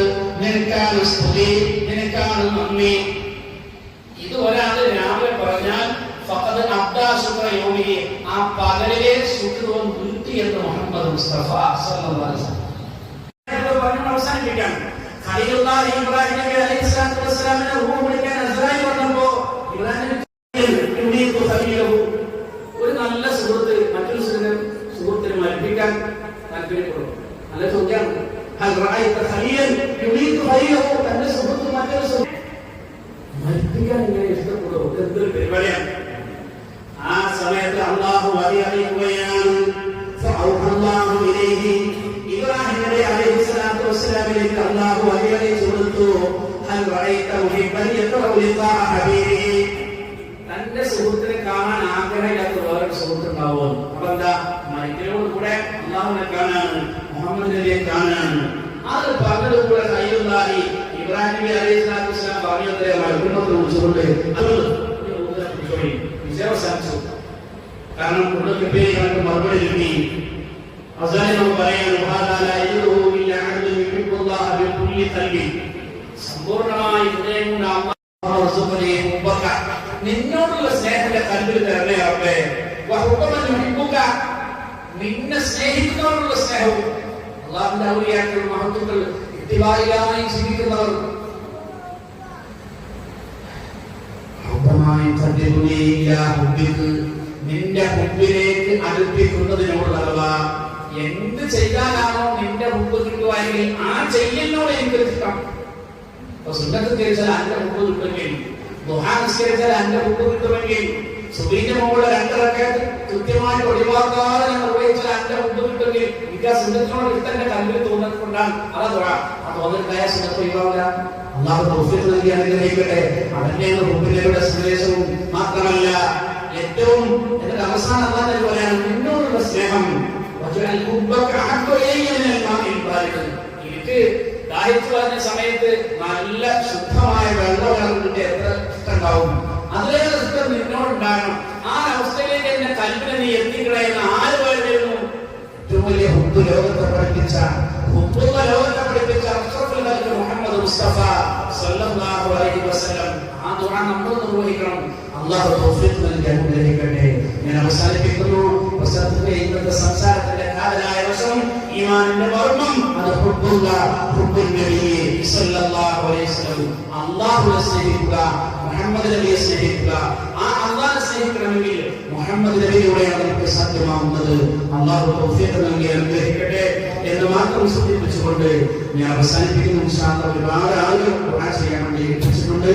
നിനക്കാണ് സ്തുതി, നിനക്കാണ് നന്ദി. ഇത് ഒരാൾ രാവിലെ പറഞ്ഞാൽ ഫഖദ് അബ്ദാ ശുക്ര യൗമിഹി, ആ പകലിലെ ശുക്രവും വീട്ടി എന്ന് മുഹമ്മദ് മുസ്തഫ സല്ലല്ലാഹു അലൈഹി വസല്ലം പറഞ്ഞു. അവസാനിപ്പിക്കാം. ഖലീലുല്ലാഹി ഇബ്രാഹിം നബി അലൈഹിസ്സലാത്തു വസ്സലാമിനെ റൂഹ് വിളിക്കാൻ അസ്രായിൽ വന്നപ്പോൾ ഒരു നല്ല സുഹൃത്ത് മറ്റൊരു സുഹൃത്തിനെ മരിപ്പിക്കാൻ താല്പര്യപ്പെടും. നല്ല ചോദ്യമാണ്. തന്റെ സുഹൃത്ത് മറ്റൊരു മരിപ്പിക്കാൻ ഇങ്ങനെ ഇഷ്ടപ്പെടും. എന്തൊരു പരിപാടിയാണ്. ആ സമയത്ത് അല്ലാഹു അറിയിക്കുകയാണ് ഇബ്രാഹിം നബി അലൈഹിസ്സലാത്തു വസല്ലമയിലേക്ക് അല്ലാഹു അറിയിച്ചു കൊടുത്തു ഹൽ റഅയ്ത മുഹിബ്ബൻ യഖറഉ ലിഖാഅ ഹബീബിഹി തന്റെ സുഹൃത്തിനെ കാണാൻ ആഗ്രഹമില്ലാത്ത വേറൊരു സുഹൃത്തുണ്ടാവും. അപ്പൊ എന്താ മരിക്കലോട് കൂടെ അല്ലാഹുവിനെ കാണാണ്, മുഹമ്മദ് നബിയെ കാണാണ്. അത് പറഞ്ഞതുകൂടെ ഖൈറുല്ലാഹി ഇബ്രാഹിം നബി അലൈഹിസ്സലാത്തു വസ്സലാം പറഞ്ഞതേ മലക്കുമോട് വിളിച്ചുകൊണ്ട് അത് വിജയം സാധിച്ചു. കാരണം കൂടുതൽ പേര് മറുപടി കിട്ടി. അവസാനം നമുക്ക് പറയാൻ സമ്പൂർണമായി ഹൃദയം കൊണ്ട് നിന്നോടുള്ള സ്നേഹത്തിന്റെ കൽവിൽ തരണേ റബ്ബേ. നിന്നെ സ്നേഹിക്കുന്നവരുള്ള സ്നേഹവും അല്ലാഹുവിന്റെ ഔലിയാക്കൾ മഹത്തുക്കൾ ഇത്തിബായിലായി ജീവിക്കുന്നവർ നിന്റെ ഹുബ്ബിലേക്ക് അടുപ്പിക്കുന്നതിനോടുള്ള എന്ത് ചെയ്താലാണോ നിന്റെ ഹുബ്ബ് കിട്ടുവായെങ്കിൽ ആ ചെയ്യലിനോട് എനിക്ക് ഇഷ്ടം. അപ്പൊ സുന്നത്ത് തിരിച്ചാൽ അന്റെ ഹുബ്ബ് കിട്ടുമെങ്കിൽ, ദുആ നിസ്കരിച്ചാൽ അന്റെ ഹുബ്ബ് കിട്ടുമെങ്കിൽ, സുബഹിന്റെ മുകളിൽ 2 റക്അത്ത് കൃത്യമായി ഒഴിവാക്കാതെ നിർവഹിച്ചാൽ അന്റെ ഹുബ്ബ് കിട്ടുമെങ്കിൽ എനിക്ക് ആ സുന്നത്തിനോട് ഇഷ്ടന്റെ കൽവിൽ തോന്നിക്കൊണ്ടാണ് അതാ ദുആ. ആ തോന്നലുണ്ടായ സുന്നത്ത് ഒഴിവാവില്ല. അല്ലാഹു തൗഫീഖ് നൽകി അനുഗ്രഹിക്കട്ടെ. അവന്റെ ഹുബ്ബിലൂടെ സന്ദേശവും മാത്രമല്ല ഏറ്റവും എന്നിട്ട് അവസാനം അല്ലാഹു പറയാണ് നിന്നോടുള്ള സ്നേഹം എനിക്ക് ദാഹിച്ചു പറഞ്ഞ സമയത്ത് നല്ല ശുദ്ധമായ വെള്ളമിറങ്ങിട്ട് എത്ര ഇഷ്ടമുണ്ടാവും, അതിലേറെ ഇഷ്ടം നിന്നോടുണ്ടാകണം. ആ അവസ്ഥയിലേക്ക് എന്റെ കൽപ്പിനെ നീ എത്തിക്കളയുന്ന ആര് പറയുന്നു? ഏറ്റവും വലിയ ഹുബ്ബ് ലോകത്തെ പഠിപ്പിച്ച മുഹമ്മദ് മുസ്തഫ സല്ലല്ലാഹു അലൈഹി വസല്ലം. ആ ദുആ നമ്മൾ നിർവഹിക്കണം. അല്ലാഹു തൗഫീഖ് നൽകി അനുഗ്രഹിക്കട്ടെ. ഞാൻ അവസാനിപ്പിക്കുന്നു. ഇന്നത്തെ സംസാരത്തിന്റെ കാതലായ വശം ഈമാനിന്റെ മർമ്മം അത് ഹുബ്ബുൽ നബി സല്ലല്ലാഹു അലൈഹി വസല്ലം. അല്ലാഹുവിനെ സ്നേഹിക്കുക, മുഹമ്മദ് നബിയെ സ്നേഹിക്കുക. ആ അല്ലാഹുവിനെ സ്നേഹിക്കണമെങ്കിൽ മുഹമ്മദ് നബിയിലൂടെയാണ് നമുക്ക് സാധ്യമാകുന്നത്. അല്ലാഹു തൗഫീഖ് നൽകി അനുഗ്രഹിക്കട്ടെ എന്ന് മാത്രം സൂചിപ്പിച്ചുകൊണ്ട് ഞാൻ അവസാനിപ്പിക്കുന്നു. ഇൻഷാ അല്ലാഹ് ഒരുപാട് ആളുകൾ ദുആ ചെയ്യാൻ വേണ്ടി ഏൽപ്പിച്ചിട്ടുണ്ട്.